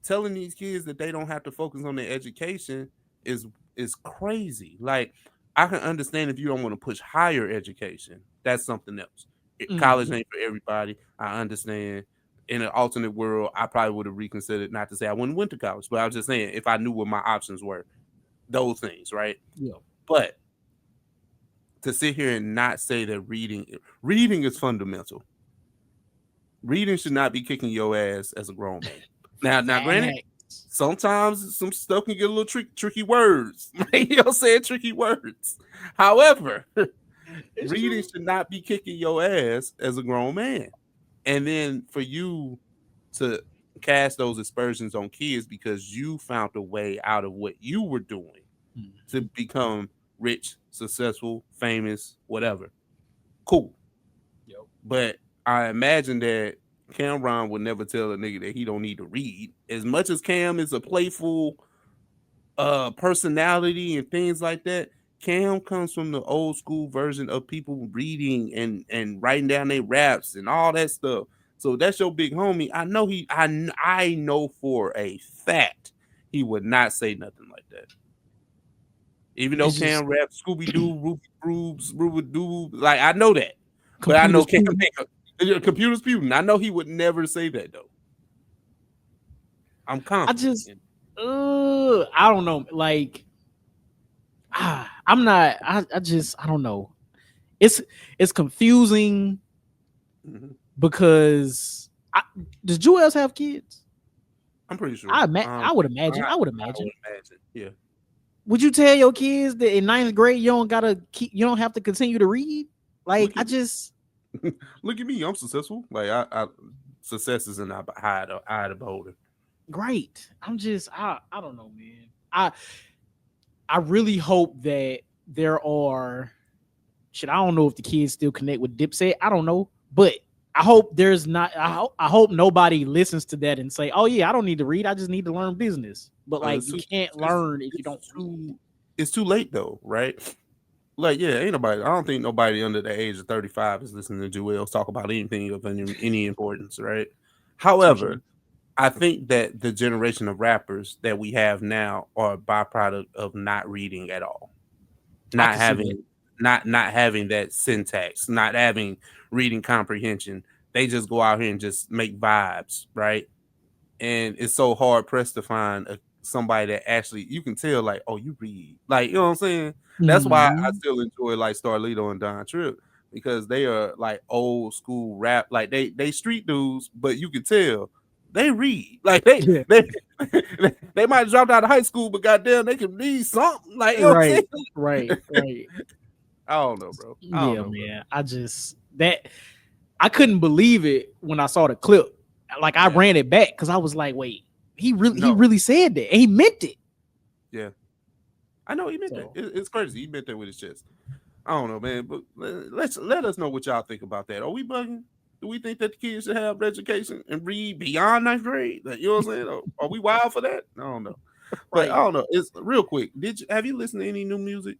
telling these kids that they don't have to focus on their education is crazy. Like, I can understand if you don't want to push higher education. That's something else. College ain't for everybody. I understand. in an alternate world, I probably would have reconsidered. Not to say I wouldn't went to college, but I was just saying if I knew what my options were, those things, right? Yeah. But to sit here and not say that reading is fundamental. Reading should not be kicking your ass as a grown man. Now, granted, Facts. sometimes some stuff can get a little tricky words. You know, saying tricky words. However, It's reading true. should not be kicking your ass as a grown man. And then for you to cast those aspersions on kids because you found a way out of what you were doing to Mhm. become rich, successful, famous, whatever. Cool. Yep. But I imagine that Cameron would never tell a nigga that he don't need to read. As much as Cam is a playful personality and things like that, Cam comes from the old school version of people reading and writing down their raps and all that stuff. So that's your big homie. I know for a fact he would not say nothing like that. Even though It's just Cam rap Scooby Doo, Ruby Rubes, Ruby Doo, like I know that. But I know computers. Cam computers Putin. I know he would never say that though. I'm I confident. just, I don't know. Like, I'm not. I don't know. It's it's confusing Mhm. because does Juelz have kids? I'm pretty sure. I would imagine. I would I imagine. would imagine. Yeah. Would you tell your kids that in ninth grade you don't have to continue to read? Like Look I at just look at me. I'm successful. Like I success is in the eye of the beholder. great. I don't know, man. I really hope that there are shit. I don't know if the kids still connect with Dipset. I don't know, but I hope there's not. I hope nobody listens to that and say, "Oh yeah, I don't need to read. I just need to learn business." But like, It's you too, can't learn if you don't it's read. too it's too late though, right? Like, yeah, ain't nobody. I don't think nobody under the age of 35 is listening to Joel's talk about anything of any importance, right? Touche. However, I think that the generation of rappers that we have now are a byproduct of not reading at all, I not can see that. having not having that syntax, not having reading comprehension. They just go out here and just make vibes, right? And it's so hard pressed to find somebody that actually you can tell like, oh, you read, like, you know what I'm saying. That's why I Mhm. still enjoy like Starlito and Don Tripp because they are like old school rap, like they street dudes, but you can tell they read like Yeah. they might have dropped out of high school, but goddamn, they can read something, like, you know what I'm Right. saying. Right. I don't know, bro. I don't Yeah, know, bro. man. I just that I couldn't believe it when I saw the clip. Like I Yeah, ran it back because I was like, wait, he no, really said that and he meant it. yeah, I know he meant that. So It's crazy. He meant that with his chest. I don't know, man, but let us know what y'all think about that. Are we bugging? Do we think that the kids should have education and read beyond ninth grade? Like, you know what I'm saying? Are we wild for that? I don't know, but I right. don't know. It's real quick. Have you listened to any new music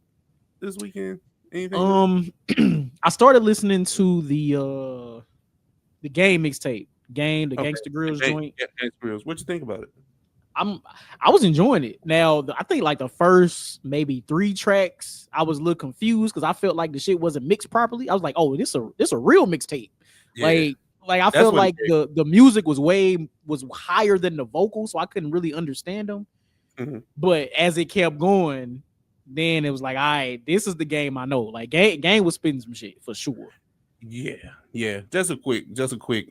this weekend? Anything new? Um I started listening to the game mixtape, the Okay, Gangsta Grills joint. Experience. What you think about it? I'm I was enjoying it. Now I think like the first maybe 3 tracks, I was a little confused because I felt like the shit wasn't mixed properly. I was like, oh, this a real mixtape. Yeah, Like I that's felt what it like the music was higher than the vocals, so I couldn't really understand them. is. Mhm. But as it kept going, then it was like, all right, this is the game I know. Like game was spitting some shit for sure. Yeah. Just a quick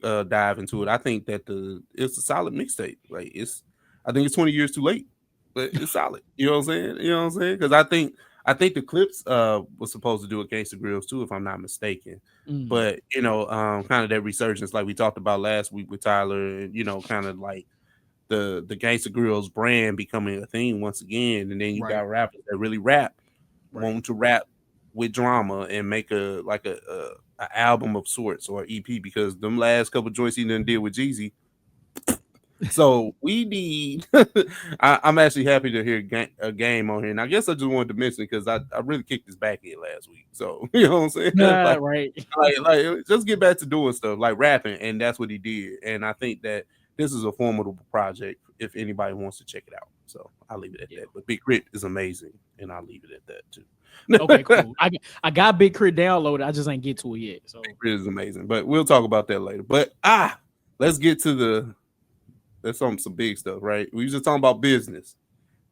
dive into it. I think that it's a solid mixtape. Like I think it's 20 years too late, but it's solid. You know what I'm saying? You know what I'm saying? Because I think the clips was supposed to do a Gangsta Grills too, if I'm not mistaken. Mm, But kind of that resurgence, like we talked about last week with Tyler, and kind of like the Gangsta Grills brand becoming a thing once again. And then you right, got rappers that really rap, right. wanting to rap with drama and make a album of sorts or EP, because them last couple joints he done did with Jeezy. So we need. I'm actually happy to hear a game on here, and I guess I just wanted to mention it because I really kicked his back in last week. So you know what I'm saying? like, Right. just get back to doing stuff like rapping, and that's what he did. And I think that this is a formidable project if anybody wants to check it out. So I'll leave it at Yeah. that. But Big Crit is amazing, and I'll leave it at that too. Okay, cool. I got Big Crit downloaded. I just ain't get to it yet. So Big Crit is amazing, but we'll talk about that later. But let's get to there's some big stuff, right? We was just talking about business,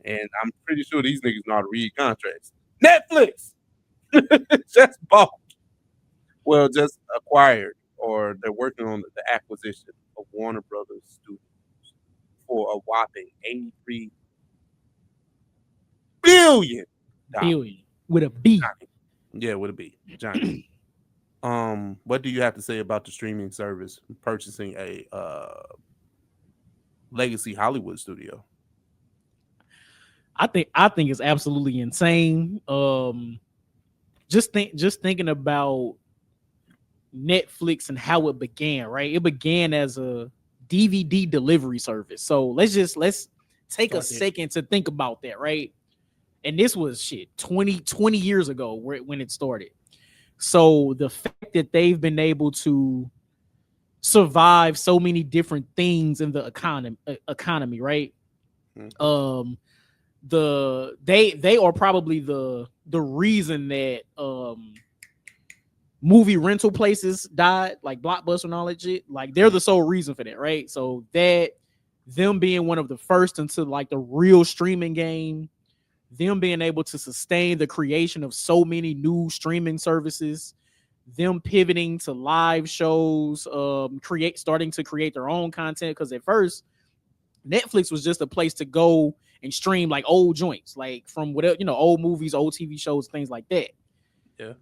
and I'm pretty sure these niggas know how to read contracts. Netflix just bought, just acquired, or they're working on the acquisition of Warner Brothers Studios for a whopping $83 billion. Billion with a B. Johnny. Yeah, with a B. Johnny. What do you have to say about the streaming service purchasing a legacy Hollywood studio? I think it's absolutely insane. Just thinking about Netflix and how it began, right? It began as a DVD delivery service. So let's take a second to think about that, right? And this was 20 years ago when it started. So the fact that they've been able to survive so many different things in the economy, right? Mm-hmm. They are probably the reason that movie rental places died, like Blockbuster and all that shit. Like they're the sole reason for that, right? So that them being one of the first into like the real streaming game, them being able to sustain the creation of so many new streaming services, them pivoting to live shows, starting to create their own content. Because at first, Netflix was just a place to go and stream like old joints, like from whatever, old movies, old TV shows, things like that. Yeah.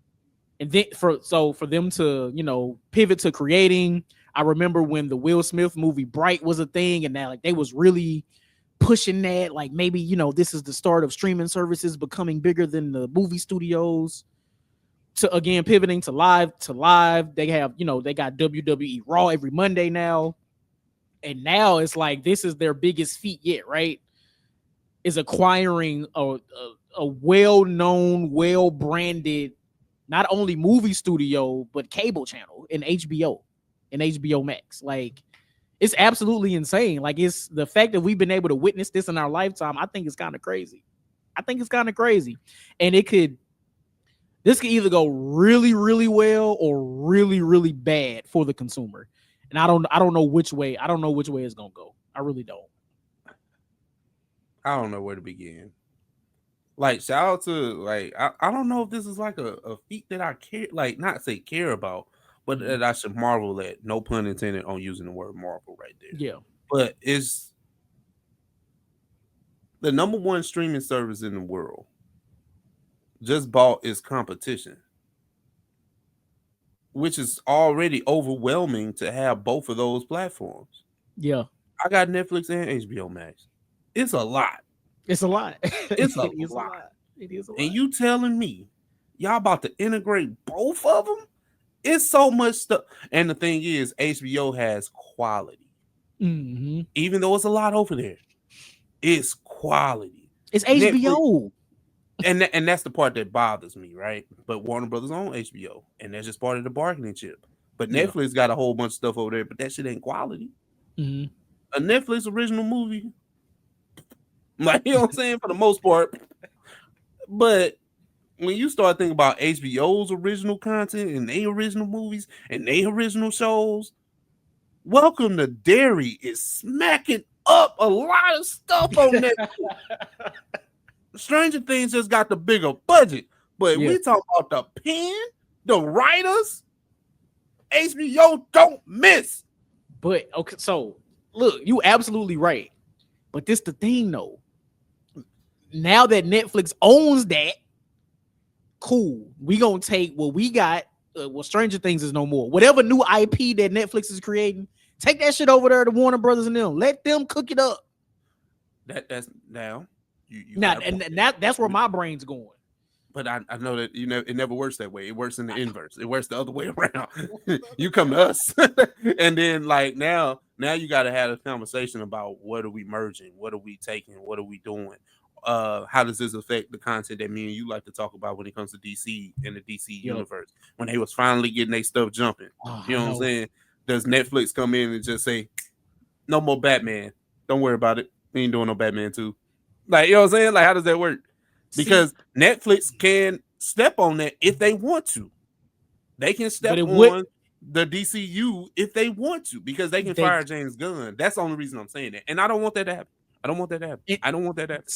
And then for them to, pivot to creating, I remember when the Will Smith movie Bright was a thing, and that like they was really pushing that, like maybe, this is the start of streaming services becoming bigger than the movie studios. To again pivoting to live. They have, they got WWE Raw every Monday now. And now it's like this is their biggest feat yet, right? Is acquiring a well-known, well-branded, not only movie studio, but cable channel in HBO and HBO Max. Like, it's absolutely insane. Like, it's the fact that we've been able to witness this in our lifetime. I think it's kind of crazy. And this could either go really, really well or really, really bad for the consumer. And I don't know which way. I don't know which way it's gonna go. I really don't. I don't know where to begin. Like, shout out to like I don't know if this is like a feat that I care, like not say care about, but that I should marvel at. No pun intended on using the word marvel right there. Yeah. But it's the number one streaming service in the world. Just bought its competition, which is already overwhelming to have both of those platforms. Yeah. I got Netflix and HBO Max. It's a lot. It's a lot. It's a lot. It is a lot. And you telling me y'all about to integrate both of them? It's so much stuff. And the thing is, HBO has quality. Mm-hmm. Even though it's a lot over there, it's quality. It's HBO. Netflix, and that's the part that bothers me, right? But Warner Brothers own HBO, and that's just part of the bargaining chip. But Netflix got a whole bunch of stuff over there, but that shit ain't quality. Mm-hmm. A Netflix original movie, like, you know what I'm saying, for the most part. But when you start thinking about HBO's original content and their original movies and their original shows, Welcome to Derry is smacking up a lot of stuff on Netflix. Stranger Things just got the bigger budget, but we talk about the pen, the writers, HBO don't miss. But okay, so look, you absolutely right. But this the thing though. Now that Netflix owns that, cool. We gonna take what we got. Stranger Things is no more. Whatever new IP that Netflix is creating, take that shit over there to Warner Brothers and them. Let them cook it up. That's now. That's where my brain's going. But I know that it never works that way. It works in the inverse. It works the other way around. You come to us, and then like now you got to have a conversation about what are we merging, what are we taking, what are we doing, how does this affect the content that me and you like to talk about when it comes to DC and the DC universe when they was finally getting their stuff jumping. You know what I'm saying? Does Netflix come in and just say no more Batman? Don't worry about it. We ain't doing no Batman 2. Like, you know what I'm saying? Like, how does that work? Because Netflix can step on that if they want to. They can step on. the DCU if they want to, because they can fire James Gunn. That's the only reason I'm saying that. And I don't want that to happen. I don't want that to happen. I don't want that to happen.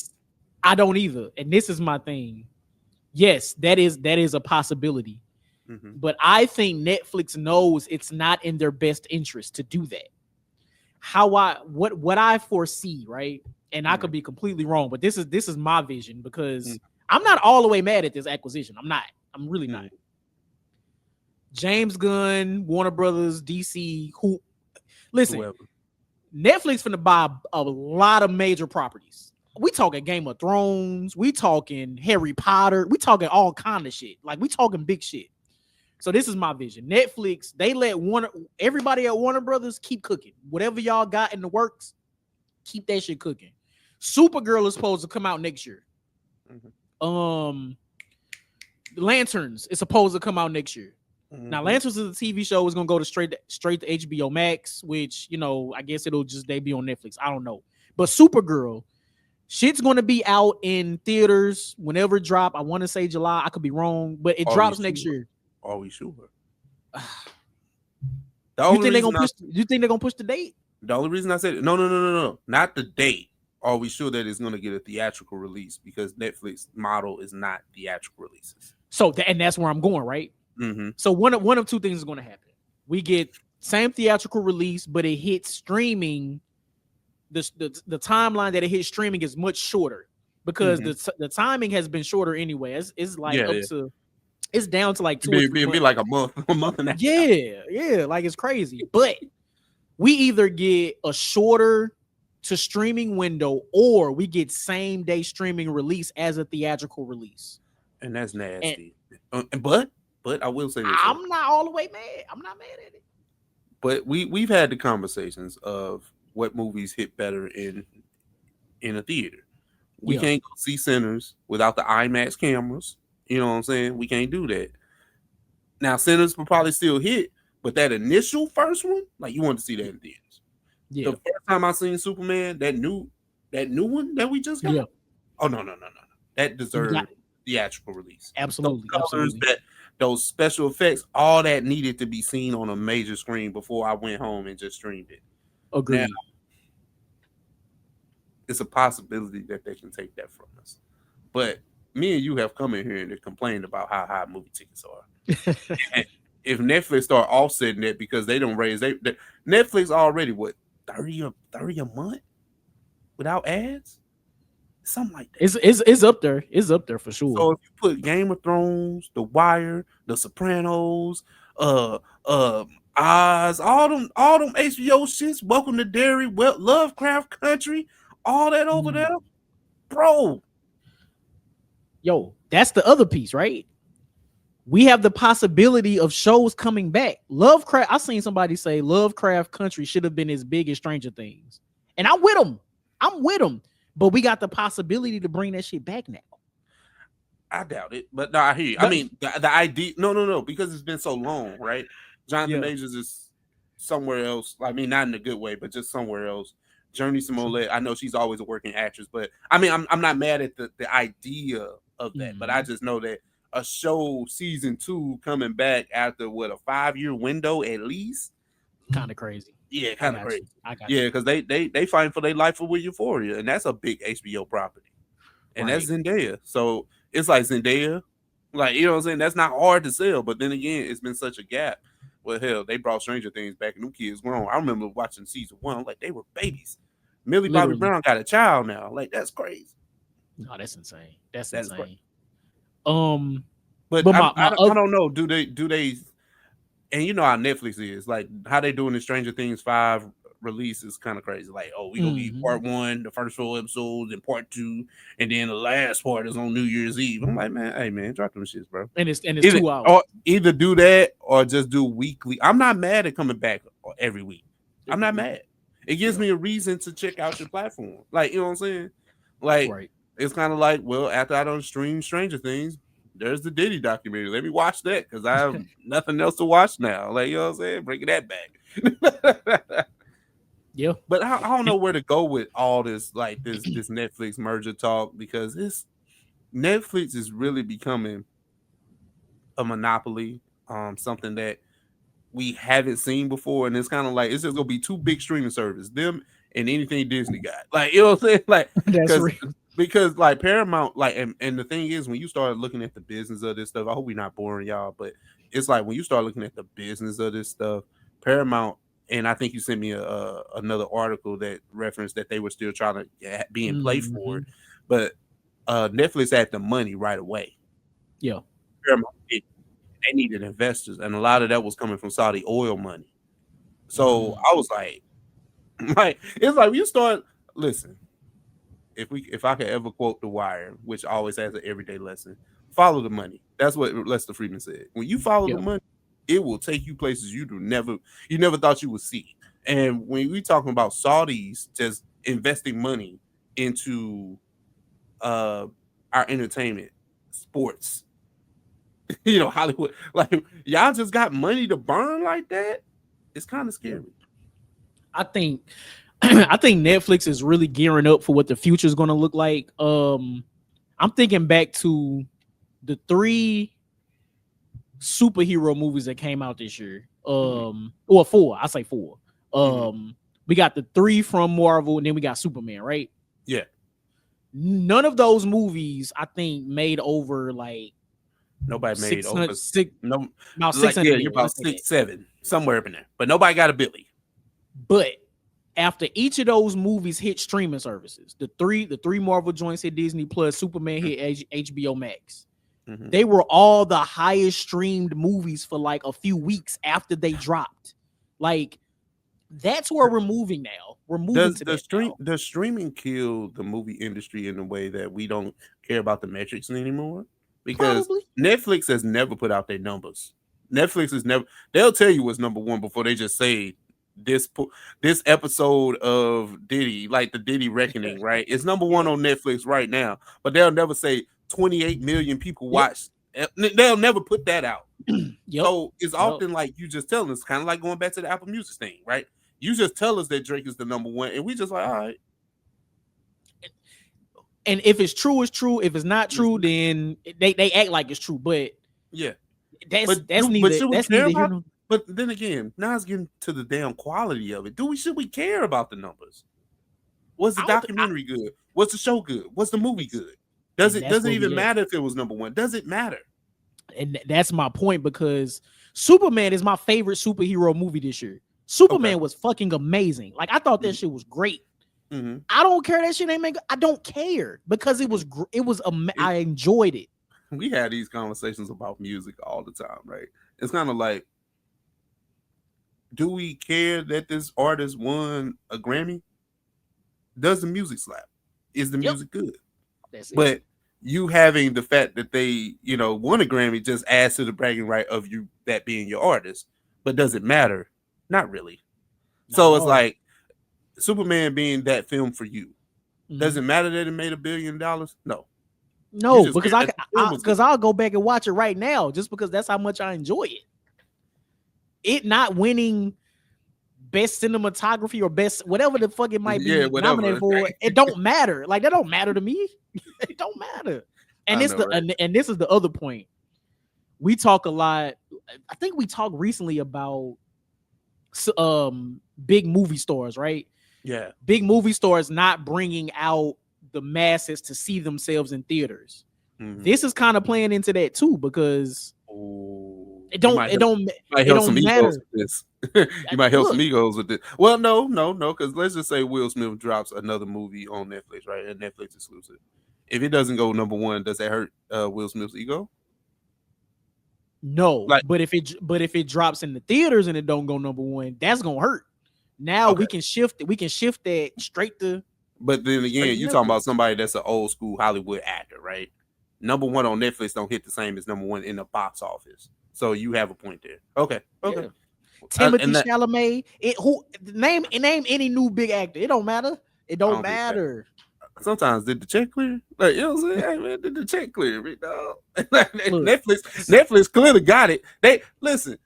I don't either. And this is my thing. Yes, that is a possibility. Mm-hmm. But I think Netflix knows it's not in their best interest to do that. What I foresee, right? And I could be completely wrong, but this is my vision, because I'm not all the way mad at this acquisition. I'm not. I'm really not. James Gunn, Warner Brothers, DC, whoever. Netflix finna buy a lot of major properties. We talking Game of Thrones, we talking Harry Potter, we talking all kind of shit. Like, we talking big shit. So this is my vision. Netflix, they let everybody at Warner Brothers keep cooking. Whatever y'all got in the works, keep that shit cooking. Supergirl is supposed to come out next year. Lanterns is supposed to come out next year. Now, Lanterns is a TV show. Is gonna go to straight to HBO Max, which, you know, I guess it'll just debut on Netflix. I don't know. But Supergirl, shit's gonna be out in theaters whenever it drop. I want to say July. I could be wrong, but it drops next year. Are we sure? You think they're gonna push the date? The only reason I said it, no, not the date. Are we sure that it's gonna get a theatrical release? Because Netflix model is not theatrical releases. So and that's where I'm going, right? So one of two things is going to happen. We get same theatrical release, but it hits streaming. The timeline that it hits streaming is much shorter, because the timing has been shorter anyway. It's like to it's down to like 2 or 3 months. Be like a month and a half. Yeah, like it's crazy. But we either get a shorter to streaming window, or we get same day streaming release as a theatrical release, and that's nasty. But I will say this. I'm not all the way mad. I'm not mad at it. But we've had the conversations of what movies hit better in a theater. We can't go see Sinners without the IMAX cameras. You know what I'm saying? We can't do that. Now, Sinners will probably still hit, but that initial first one, like, you want to see that in theaters. Yeah. The first time I seen Superman, that new one that we just got. Yeah. Oh no. That deserved theatrical release. Absolutely. Those special effects, all that needed to be seen on a major screen before I went home and just streamed it. Agreed. Now, it's a possibility that they can take that from us. But me and you have come in here and complained about how high movie tickets are. And if Netflix start offsetting that because they don't raise Netflix already, what, 30 a month without ads? Something like that. It's up there. It's up there for sure. So if you put Game of Thrones, The Wire, The Sopranos, Oz, all them HBO shits, Welcome to Derry, Lovecraft Country, all that over there, bro. Yo, that's the other piece, right? We have the possibility of shows coming back. Lovecraft, I seen somebody say Lovecraft Country should have been as big as Stranger Things. And I'm with them. But we got the possibility to bring that shit back now. I doubt it, but no, I hear you. I mean, the idea, no, because it's been so long, right? Jonathan Majors is somewhere else. I mean, not in a good way, but just somewhere else. Journey Smollett, I know she's always a working actress, but I mean, I'm not mad at the idea of that, but I just know that a show season 2 coming back after what, a 5-year window at least, kind of crazy. Yeah, kind of crazy. Yeah, because they fighting for their life with Euphoria, and that's a big HBO property, and that's Zendaya. So it's like Zendaya, like, you know what I'm saying. That's not hard to sell, but then again, it's been such a gap. Well, hell, they brought Stranger Things back, and them kids grown. I remember watching season 1, like, they were babies. Millie Bobby Brown got a child now. Like, that's crazy. No, that's insane. That's insane. Crazy. But I don't know. Do they? And you know how Netflix is, like, how they doing the Stranger Things 5 release is kind of crazy. Like, oh, we gonna get part 1, the first 4 episodes, and part 2, and then the last part is on New Year's Eve. I'm like, hey man, drop them shits, bro. And it's 2 hours. Or either do that or just do weekly. I'm not mad at coming back every week. I'm not mad. It gives me a reason to check out your platform. Like, you know what I'm saying? Like, it's kind of like, well, after I don't stream Stranger Things, there's the Diddy documentary. Let me watch that because I have nothing else to watch now. Like, you know what I'm saying? Bringing that back. Yeah. But I don't know where to go with all this, like this Netflix merger talk, because Netflix is really becoming a monopoly, something that we haven't seen before, and it's kind of like it's just gonna be two big streaming services, them and anything Disney got. Like, you know what I'm saying? Like, That's real. because like Paramount, like, and the thing is, when you start looking at the business of this stuff, I hope we're not boring y'all, but it's like when you start looking at the business of this stuff, Paramount, and I think you sent me another article that referenced that they were still trying to be in play for it, but Netflix had the money right away. Yeah, Paramount did. They needed investors, and a lot of that was coming from Saudi oil money. So I was like it's like you start listen. If I could ever quote The Wire, which always has an everyday lesson, follow the money. That's what Lester Freeman said. When you follow the money, it will take you places you never thought you would see. And when we talking about Saudis just investing money into our entertainment, sports, Hollywood, like y'all just got money to burn like that, it's kind of scary. I think Netflix is really gearing up for what the future is going to look like. I'm thinking back to the 3 superhero movies that came out this year. Or 4. I say 4. We got the 3 from Marvel, and then we got Superman, right? Yeah. None of those movies, I think, made over like nobody made over about 600. Like, you're about 6, 7, somewhere up in there. But nobody got a Billy. But after each of those movies hit streaming services, the three Marvel joints hit Disney Plus, Superman hit HBO Max. They were all the highest streamed movies for like a few weeks after they dropped. Like, that's where we're moving now. We're moving to the streaming killed the movie industry in a way that we don't care about the metrics anymore, because Netflix has never put out their numbers. Netflix is never. They'll tell you what's number one before they just say this episode of Diddy, like the Diddy Reckoning, right? It's number one on Netflix right now, but they'll never say 28 million people watched. They'll never put that out. So it's often like you just telling us, kind of like going back to the Apple Music thing, right? You just tell us that Drake is the number one, and we just like, all right. And if it's true, it's true. If it's not true, then they act like it's true. But that's neither. But then again, now it's getting to the damn quality of it. Should we care about the numbers? Was the documentary good? Was the show good? Was the movie good? Doesn't even matter if it was number one. Does it matter? And that's my point, because Superman is my favorite superhero movie this year. Superman was fucking amazing. Like, I thought that shit was great. I don't care that shit ain't make. I don't care, because it was I enjoyed it. We had these conversations about music all the time, right? It's kind of like, do we care that this artist won a Grammy? Does the music slap? Is the music good? But you having the fact that they, won a Grammy just adds to the bragging right of you that being your artist. But does it matter? Not really. So it's like Superman being that film for you. Does it matter that it made $1 billion? No. No, because I'll go back and watch it right now, just because that's how much I enjoy it. It not winning best cinematography or best whatever the fuck it might be nominated for, it don't matter. Like, that don't matter to me. It don't matter. And and this is the other point. We talk a lot. I think we talked recently about big movie stores, right? Yeah, big movie stores not bringing out the masses to see themselves in theaters. This is kind of playing into that too, because it don't matter. You might help some egos with this. Well, no, because let's just say Will Smith drops another movie on Netflix, right? A Netflix exclusive. If it doesn't go number one, does that hurt Will Smith's ego? No, but if it drops in the theaters and it don't go number one, that's gonna hurt. Now we can shift it. We can shift that straight to. But then again, you're talking about somebody that's an old school Hollywood actor, right? Number one on Netflix don't hit the same as number one in the box office. So you have a point there. Okay. Yeah. Timothy Chalamet. Name any new big actor. It don't matter. It don't matter. Sometimes did the check clear? Like, you know what I'm saying? Hey, man, did the check clear, big dog? Netflix clearly got it. They listen.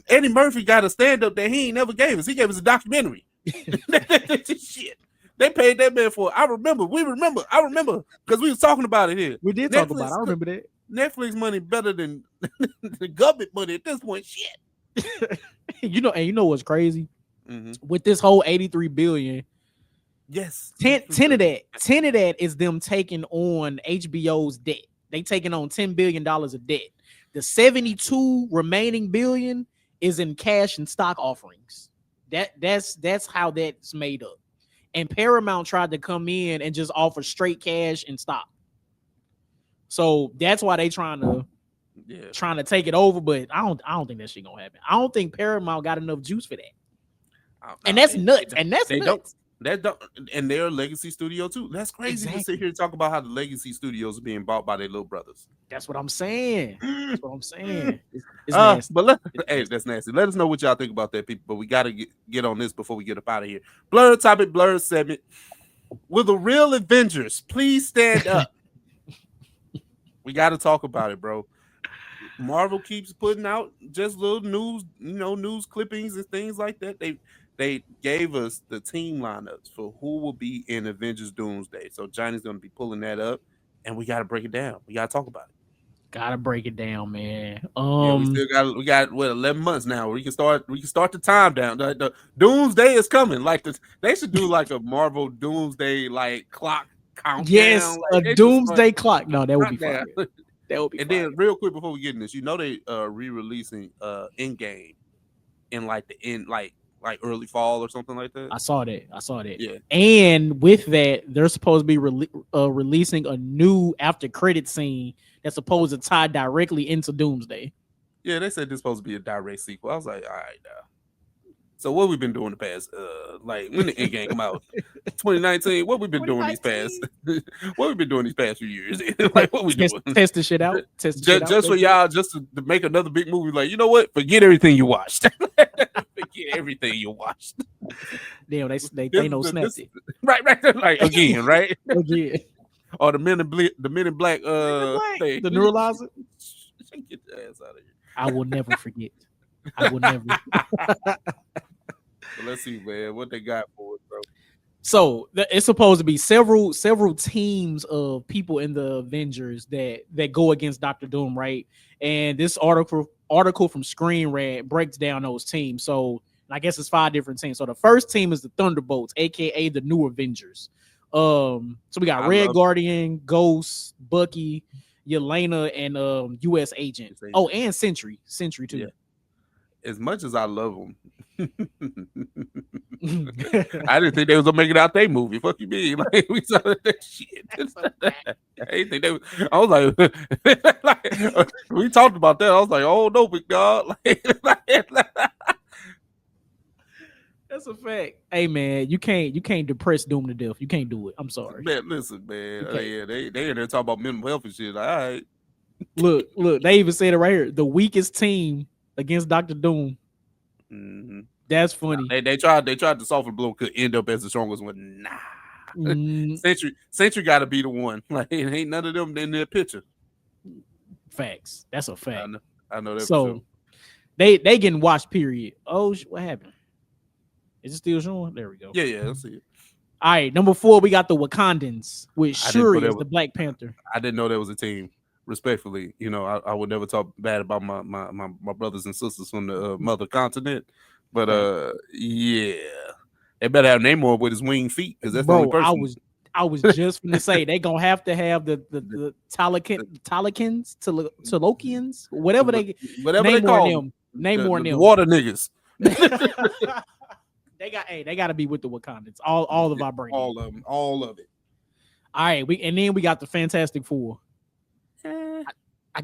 Eddie Murphy got a stand-up that he ain't never gave us. He gave us a documentary. Shit. They paid that man for it. I remember because we was talking about it here. We did talk about it. I remember that. Netflix money better than the government money at this point. Shit. And you know what's crazy? Mhm. With this whole 83 billion, Yes. 10 of that is them taking on HBO's debt. They taking on $10 billion of debt. The 72 remaining billion is in cash and stock offerings. That's how that's made up. And Paramount tried to come in and just offer straight cash and stock. So that's why they trying to take it over, but I don't think that shit gonna happen. I don't think Paramount got enough juice for that. And that's nuts. They don't. That don't, and they're a legacy studio too. That's crazy to sit here and talk about how the legacy studios are being bought by their little brothers. That's what I'm saying. It's nasty. But hey, that's nasty. Let us know what y'all think about that, people. But we got to get on this before we get up out of here. Blur topic, blur segment. Will the real Avengers please stand up? We got to talk about it, bro. Marvel keeps putting out just little news, news clippings and things like that. They gave us the team lineups for who will be in Avengers Doomsday. So Johnny's going to be pulling that up, and we got to break it down. We got to talk about it. Gotta break it down, man. We got 11 months now. We can start the time down. The Doomsday is coming. Like they should do like a Marvel Doomsday like clock countdown. Yes, like, a Doomsday clock. No, that would be fire. That would be. And then real quick before we get in this, they re-releasing Endgame in like early fall or something like that. I saw that. Yeah. And with that, they're supposed to be releasing a new after credit scene that's supposed to tie directly into Doomsday. Yeah, they said this is supposed to be a direct sequel. I was like, all right, now. So what we've been doing the past, like when the Endgame come out, 2019. What we've been doing these past few years? Like what we doing? Test the shit out. Just for y'all, just to make another big movie. Like you know what? Forget everything you watched. Forget everything you watched. Damn, they know snapped it. Right. Like again, right? Again. Or the Men in Black, thing. The neuralizer. Get your ass out of here. I will never forget. I will never. Well, let's see, man, what they got for us, bro. So it's supposed to be several teams of people in the Avengers that go against Dr. Doom, right? And this article from Screen Rant breaks down those teams. So I guess it's 5 different teams. So the first team is the Thunderbolts, aka the New Avengers. So we got Red Guardian, Ghost, Bucky, Yelena, and U.S. Agent. Oh, and Sentry too. Yeah. As much as I love them, I didn't think they was gonna make it out their movie. Fuck you, mean? Like we saw that shit. I didn't think they was. I was like, we talked about that. I was like, oh no, big dog. That's a fact. Hey man, you can't depress Doom to death. You can't do it. I'm sorry. Man, listen, man. Yeah, they in there talking about mental health and shit. Like, all right. Look, they even said it right here. The weakest team against Dr. Doom. Mm-hmm. That's funny. They tried to soften the blow, could end up as the strongest one. Nah. Sentry got to be the one. Like it ain't none of them in their picture. Facts. That's a fact. I know that. So for sure. they getting watched. Period. Oh, what happened? Is it still showing? There we go. Yeah. Let's see it. All right, number 4, we got the Wakandans with Shuri as the Black Panther. I didn't know there was a team. Respectfully, I would never talk bad about my brothers and sisters from the mother continent, but yeah, they better have Namor with his winged feet because that's the only person. I was just gonna say they gonna have to have the Talokans, whatever they call them. Namor and them water niggas. They got to be with the Wakandans. All of our brains. All of them. All of it. All right, then we got the Fantastic Four. I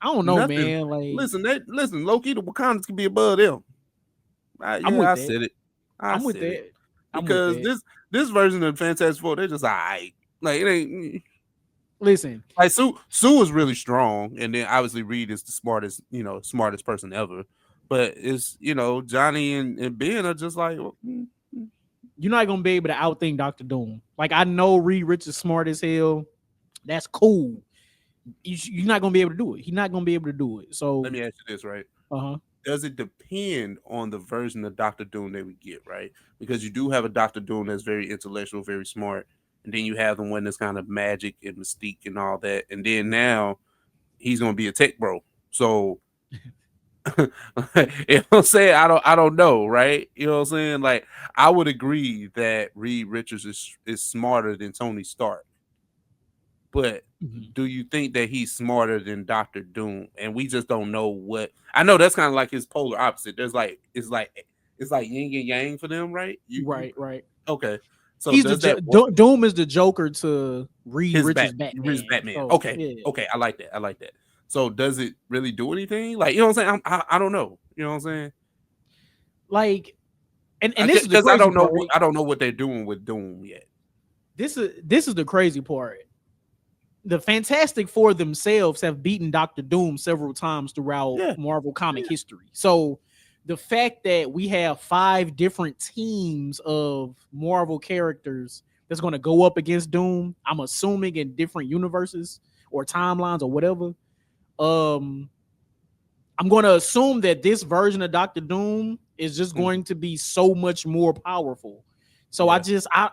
don't know, nothing. Man. Like, listen, Loki, the Wakandans can be above them. I said it. I'm with that. Because this version of Fantastic Four, they're just all right. Like it ain't. Listen, like Sue is really strong, and then obviously Reed is the smartest person ever. But it's Johnny and Ben are just like you're not gonna be able to outthink Dr. Doom. Like I know Reed Rich is smart as hell. That's cool. You're not gonna be able to do it. He's not gonna be able to do it. So let me ask you this, right? Does it depend on the version of Dr. Doom that we get, right? Because you do have a Dr. Doom that's very intellectual, very smart, and then you have the one that's kind of magic and mystique and all that, and then now he's gonna be a tech bro. So You know what I'm saying? I don't know, right? You know what I'm saying? Like, I would agree that Reed Richards is smarter than Tony Stark. But do you think that he's smarter than Doctor Doom? And we just don't know what. I know that's kind of like his polar opposite. There's like it's like yin and yang for them, right? Right. Okay. So He's does the that Doom is the Joker to Reed Richards Batman. So, Okay. yeah. Okay. I like that. So does it really do anything? Like, you know what I'm saying? I don't know. You know what I'm saying? Like, and this is the because crazy I don't know part, right? I don't know what they're doing with Doom yet. This is the crazy part. The Fantastic Four themselves have beaten Doctor Doom several times throughout Marvel comic history. So the fact that we have 5 different teams of Marvel characters that's going to go up against Doom, I'm assuming in different universes or timelines or whatever. I'm going to assume that this version of Doctor Doom is just going to be so much more powerful. So I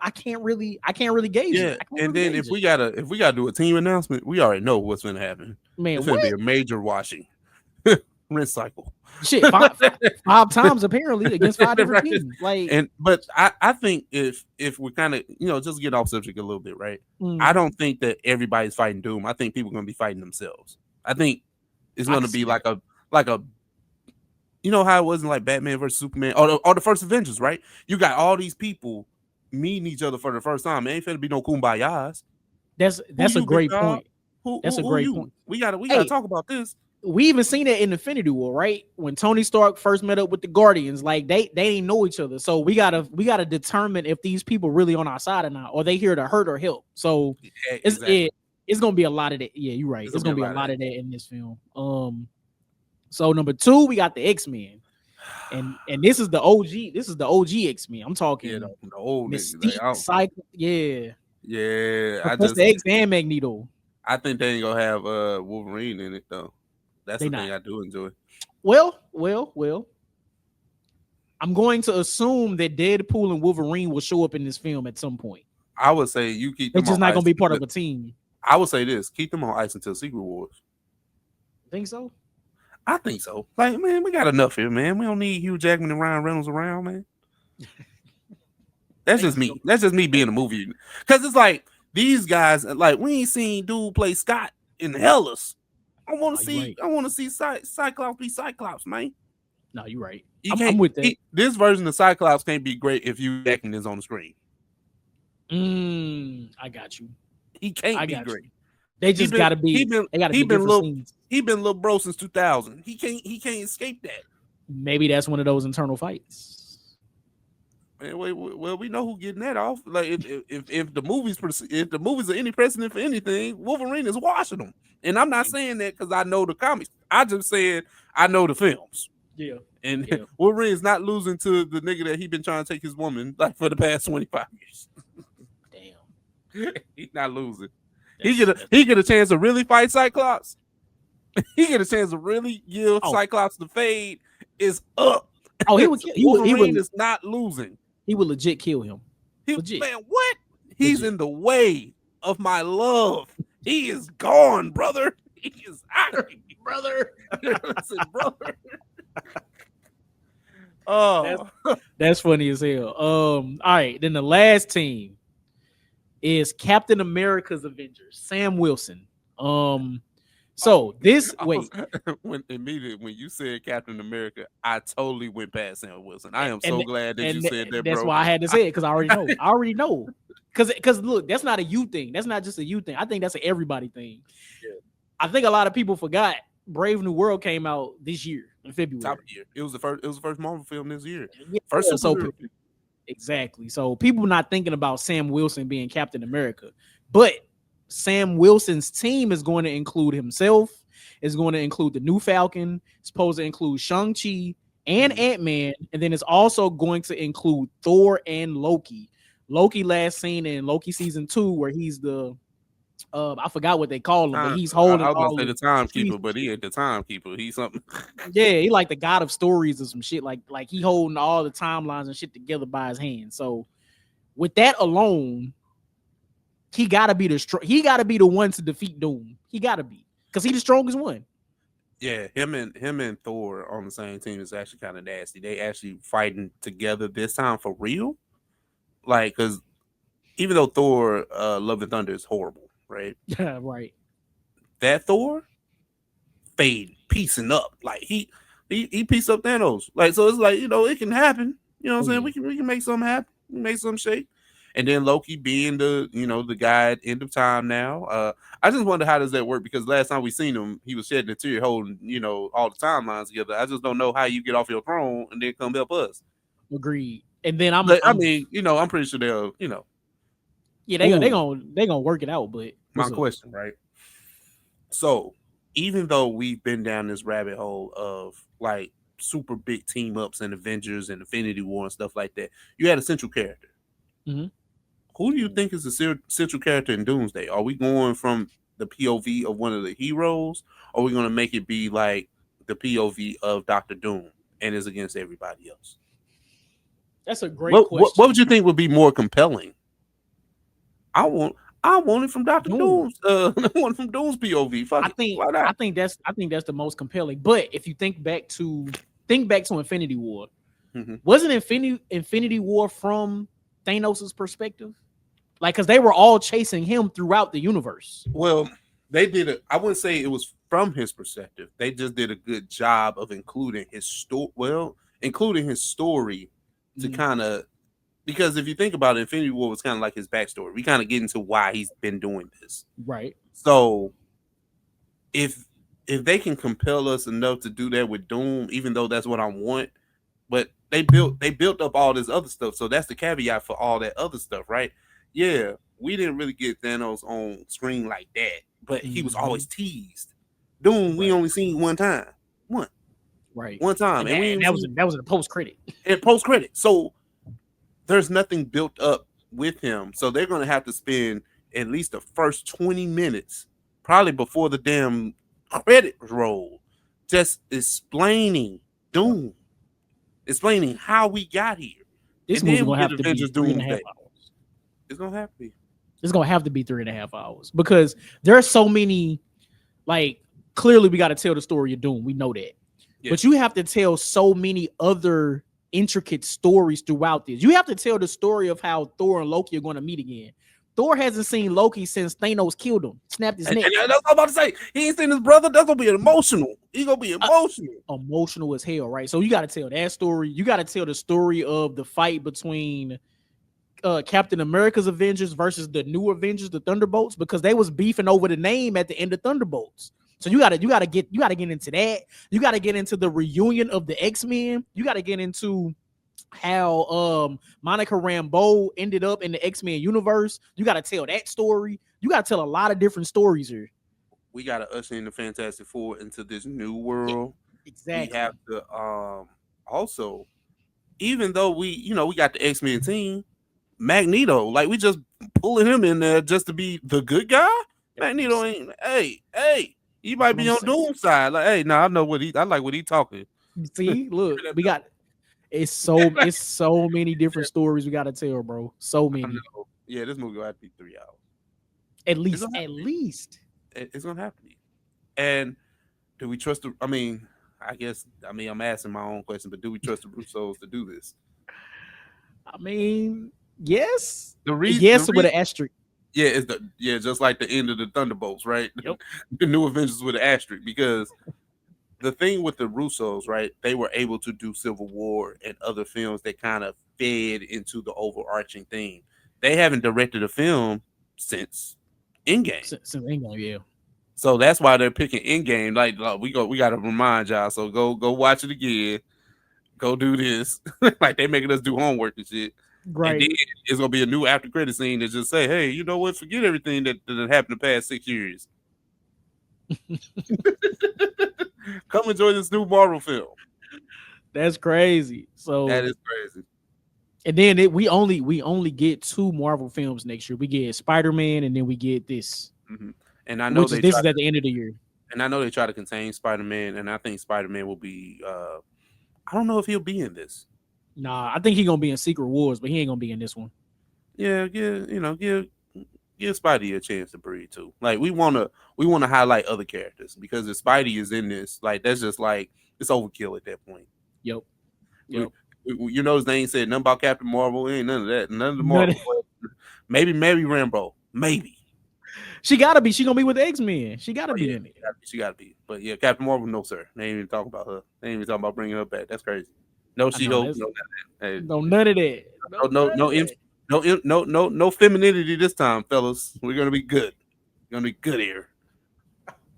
can't really gauge it. And then if we gotta do a team announcement, we already know what's gonna happen. Man, it's gonna be a major washing rinse cycle. Shit, five times apparently against 5 different teams. But I think if we kind of just get off subject a little bit, right? I don't think that everybody's fighting Doom. I think people are gonna be fighting themselves. I think it's gonna be like a how it wasn't like Batman versus Superman or the first Avengers, right? You got all these people meeting each other for the first time. It ain't finna be no kumbayas. That's a great point. That's a great point. We gotta talk about this. We even seen that in Infinity War, right? When Tony Stark first met up with the Guardians, like they didn't know each other. So we gotta determine if these people really on our side or not, or they here to hurt or help. So it's gonna be a lot of that. Yeah, you're right. It's gonna be a lot of that in this film. So number 2, we got the X-Men. And this is the OG. This is the OG X-Men. I'm talking the old Mystique, Cycle. Yeah. Professor X and Magneto. I think they ain't gonna have Wolverine in it though. That's the thing I do enjoy. Well. I'm going to assume that Deadpool and Wolverine will show up in this film at some point. I would say you keep them. They're just not gonna be part of a team. I would say this: keep them on ice until Secret Wars. Think so? I think so. Like, man, we got enough here, man. We don't need Hugh Jackman and Ryan Reynolds around, man. That's just me. So. That's just me being a movie. Because it's like these guys, like, we ain't seen dude play Scott in Hellas. I want to see. Right. I want to see Cyclops be Cyclops, man. No, you're right. I'm with that. This version of Cyclops can't be great if Hugh Jackman is on the screen. I got you. He can't be great. They just gotta be. He been little bro since 2000. He can't escape that. Maybe that's one of those internal fights. Man, well, we know who getting that off. Like if the movies are any precedent for anything, Wolverine is washing them. And I'm not saying that because I know the comics. I just said I know the films. Yeah. And Wolverine is not losing to the nigga that he been trying to take his woman like for the past 25 years. Damn. He's not losing. He get a chance to really fight Cyclops. He get a chance to really give Cyclops the fade. Is up. Oh, he would. Wolverine is not losing. He would legit kill him. Man, what? He's in the way of my love. He is gone, brother. He is out, brother. Listen, brother. Oh, that's funny as hell. All right. Then the last team is Captain America's Avengers, Sam Wilson. So this when you said Captain America, I totally went past Sam Wilson. I am so glad that you said that, bro. That's why I had to say it because I already know. Because look, that's not a you thing. That's not just a you thing. I think that's an everybody thing. Yeah. I think a lot of people forgot Brave New World came out this year in February. Top of the year. It was the first Marvel film this year. Yeah, first exactly. So people not thinking about Sam Wilson being Captain America, but Sam Wilson's team is going to include himself, is going to include the new Falcon, it's supposed to include Shang-Chi and Ant-Man, and then it's also going to include Thor and Loki. Loki last seen in Loki season 2, where he's the I forgot what they call him, but he's holding. I was gonna say the timekeeper, but he ain't the timekeeper. He's something. Yeah, he like the god of stories or some shit. Like he holding all the timelines and shit together by his hand. So with that alone, he gotta be the one to defeat Doom. He gotta be, because he's the strongest one. Yeah, him and Thor on the same team is actually kind of nasty. They actually fighting together this time for real. Like, because even though Thor, Love and Thunder is horrible, right? Yeah, right. That Thor fade piecing up. Like he pieced up Thanos. Like, so it's like, it can happen. You know what I'm Oh saying? yeah. We can make something happen. We can make something shake. And then Loki being the guy at end of time now. I just wonder how does that work, because last time we seen him, he was shedding a tear holding, all the timelines together. I just don't know how you get off your throne and then come help us. Agreed. And then I'm But I I'm mean, I'm pretty sure they'll. yeah, Ooh, they gonna work it out, but my what's up? question, right? So, even though we've been down this rabbit hole of like super big team ups and Avengers and Infinity War and stuff like that, you had a central character. Mm-hmm. Who do you think is the central character in Doomsday? Are we going from the POV of one of the heroes, or are we going to make it be like the POV of Doctor Doom and is against everybody else? That's a great What would question. you think would be more compelling? I want I want it from Doctor Doom. Doom's I want it from Doom's POV. Fuck I it. think Why I not? think that's the most compelling. But if you think back to Infinity War, Mm-hmm. wasn't Infinity War from Thanos' perspective? Like, because they were all chasing him throughout the universe. Well, they did it. I wouldn't say it was from his perspective. They just did a good job of including his story. Well, including his story to Mhm. kind of, because if you think about it, Infinity War was kind of like his backstory. We kind of get into why he's been doing this. Right. So if they can compel us enough to do that with Doom, even though that's what I want, but they built up all this other stuff. So that's the caveat for all that other stuff, right? Yeah, we didn't really get Thanos on screen like that, but he was Mhm. always teased. Doom, we Right. only seen one time, one Right. one time, And and that, we and even that was seen that was in the post credit. it post credit. So there's nothing built up with him. So they're gonna have to spend at least the first 20 minutes, probably before the damn credit roll, just explaining Doom, explaining how we got here. This And movie then we gonna get have to be Avengers 3.5 Doomsday. hours. It's gonna have to be. It's gonna have to be 3.5 hours because there are so many. Like, clearly, we got to tell the story of Doom. We know that, but Yes. you have to tell so many other intricate stories throughout this. You have to tell the story of how Thor and Loki are going to meet again. Thor hasn't seen Loki since Thanos killed him, snapped his neck. And that's what I'm about to say. He ain't seen his brother. That's gonna be emotional. He's gonna be Uh, emotional. Emotional as hell, right? So you got to tell that story. You got to tell the story of the fight between Captain America's Avengers versus the new Avengers, the Thunderbolts, because they was beefing over the name at the end of Thunderbolts. So you gotta get into that. You gotta get into the reunion of the X-Men. You gotta get into how Monica Rambeau ended up in the X-Men universe. You gotta tell that story. You gotta tell a lot of different stories here. We gotta usher in the Fantastic Four into this new Yeah, world. We have exactly. to also, even though we got the X-Men team, Magneto, like we just pulling him in there just to be the good guy. Magneto ain't. Hey, he That's might what be I'm on saying. Doom's side. Like, hey, I know what he. I like what he talking. See, look, we got it's so many different stories we gotta tell, bro. So I many. know. Yeah, this movie will have to be 3 hours. At It's least, gonna have at to be. least. It's gonna have to be. And do we trust the? I mean, I guess. I mean, I'm asking my own question, but do we trust the Russos to do this? I mean, yes, The yes, with reason. an asterisk. Yeah, just like the end of the Thunderbolts, right? Yep. The new Avengers with an asterisk, because the thing with the Russos, right? They were able to do Civil War and other films that kind of fed into the overarching theme. They haven't directed a film since Endgame, Since England, yeah. so that's why they're picking Endgame. Like we got to remind y'all. So go watch it again. Go do this. Like they making us do homework and shit. And then Right. it's gonna be a new after credit scene that just say, "Hey, you know what? Forget everything that happened the past 6 years. Come enjoy this new Marvel film." That's crazy. That So, is crazy. and then we only get two Marvel films next year. We get Spider-Man, and then we get this, Hmm. And I know which is they this try is at the end of the year. to contain Spider-Man, and I think Spider-Man will be. I don't know if he'll be in this. Nah, I think he's gonna be in Secret Wars, but he ain't gonna be in this one. Yeah, give give Spidey a chance to breathe too. Like we wanna highlight other characters because if Spidey is in this, like that's just like it's overkill at that point. Yep. You know his name said nothing about Captain Marvel. Ain't none of that. None of the None Marvel. of- maybe Rambo. Maybe. She gotta be. She gonna be with the X-Men. She gotta be in it. She gotta be. But yeah, Captain Marvel, no sir. They ain't even talking about her. They ain't even talking about bringing her back. That's crazy. No She-Hulk. No none of that. No femininity this time, fellas. We're gonna be good. We're gonna be good here.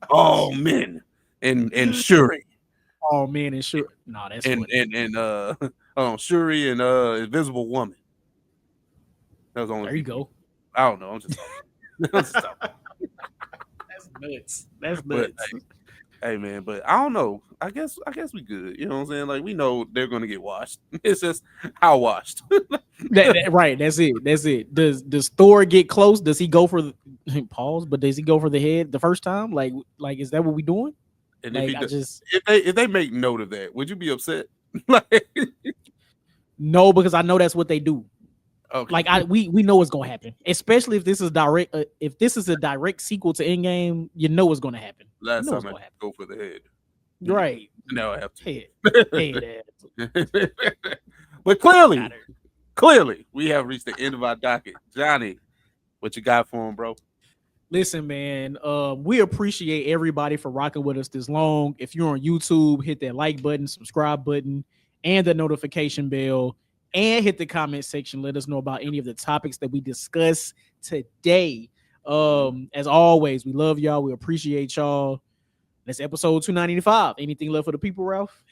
Oh men and Shuri. Oh man, and Shuri. No, that's Shuri and Invisible Woman. That was only. There you go. I don't know. I'm just talking. That's nuts. That's nuts. But, hey man, but I don't know. I guess we good. You know what I'm saying? Like we know they're gonna get washed. It's just how washed. Right. That's it. Does Thor get close? Does he go for the pause? But does he go for the head the first time? Like is that what we doing? And like, if they make note of that, would you be upset? Like no, because I know that's what they do. Okay. Like we know what's gonna happen, especially if this is direct. If this is a direct sequel to Endgame, you know what's gonna happen. Last time I go for the head, right? Now I have to. Head. But clearly, we have reached the end of our docket. Johnny, what you got for him, bro? Listen, man, we appreciate everybody for rocking with us this long. If you're on YouTube, hit that like button, subscribe button, and the notification bell. And hit the comment section. Let us know about any of the topics that we discuss today. As always, we love y'all. We appreciate y'all. That's episode 295. Anything left for the people, Ralph?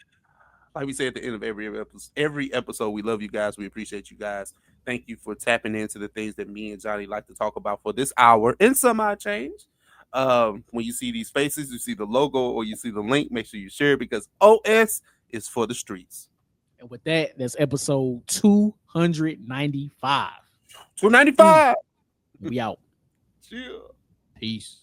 Like we say at the end of every episode, we love you guys. We appreciate you guys. Thank you for tapping into the things that me and Johnny like to talk about for this hour and some odd change. When you see these faces, you see the logo or you see the link, make sure you share it because OS is for the streets. And with that, that's episode 295. 295. We out. Chill. Peace.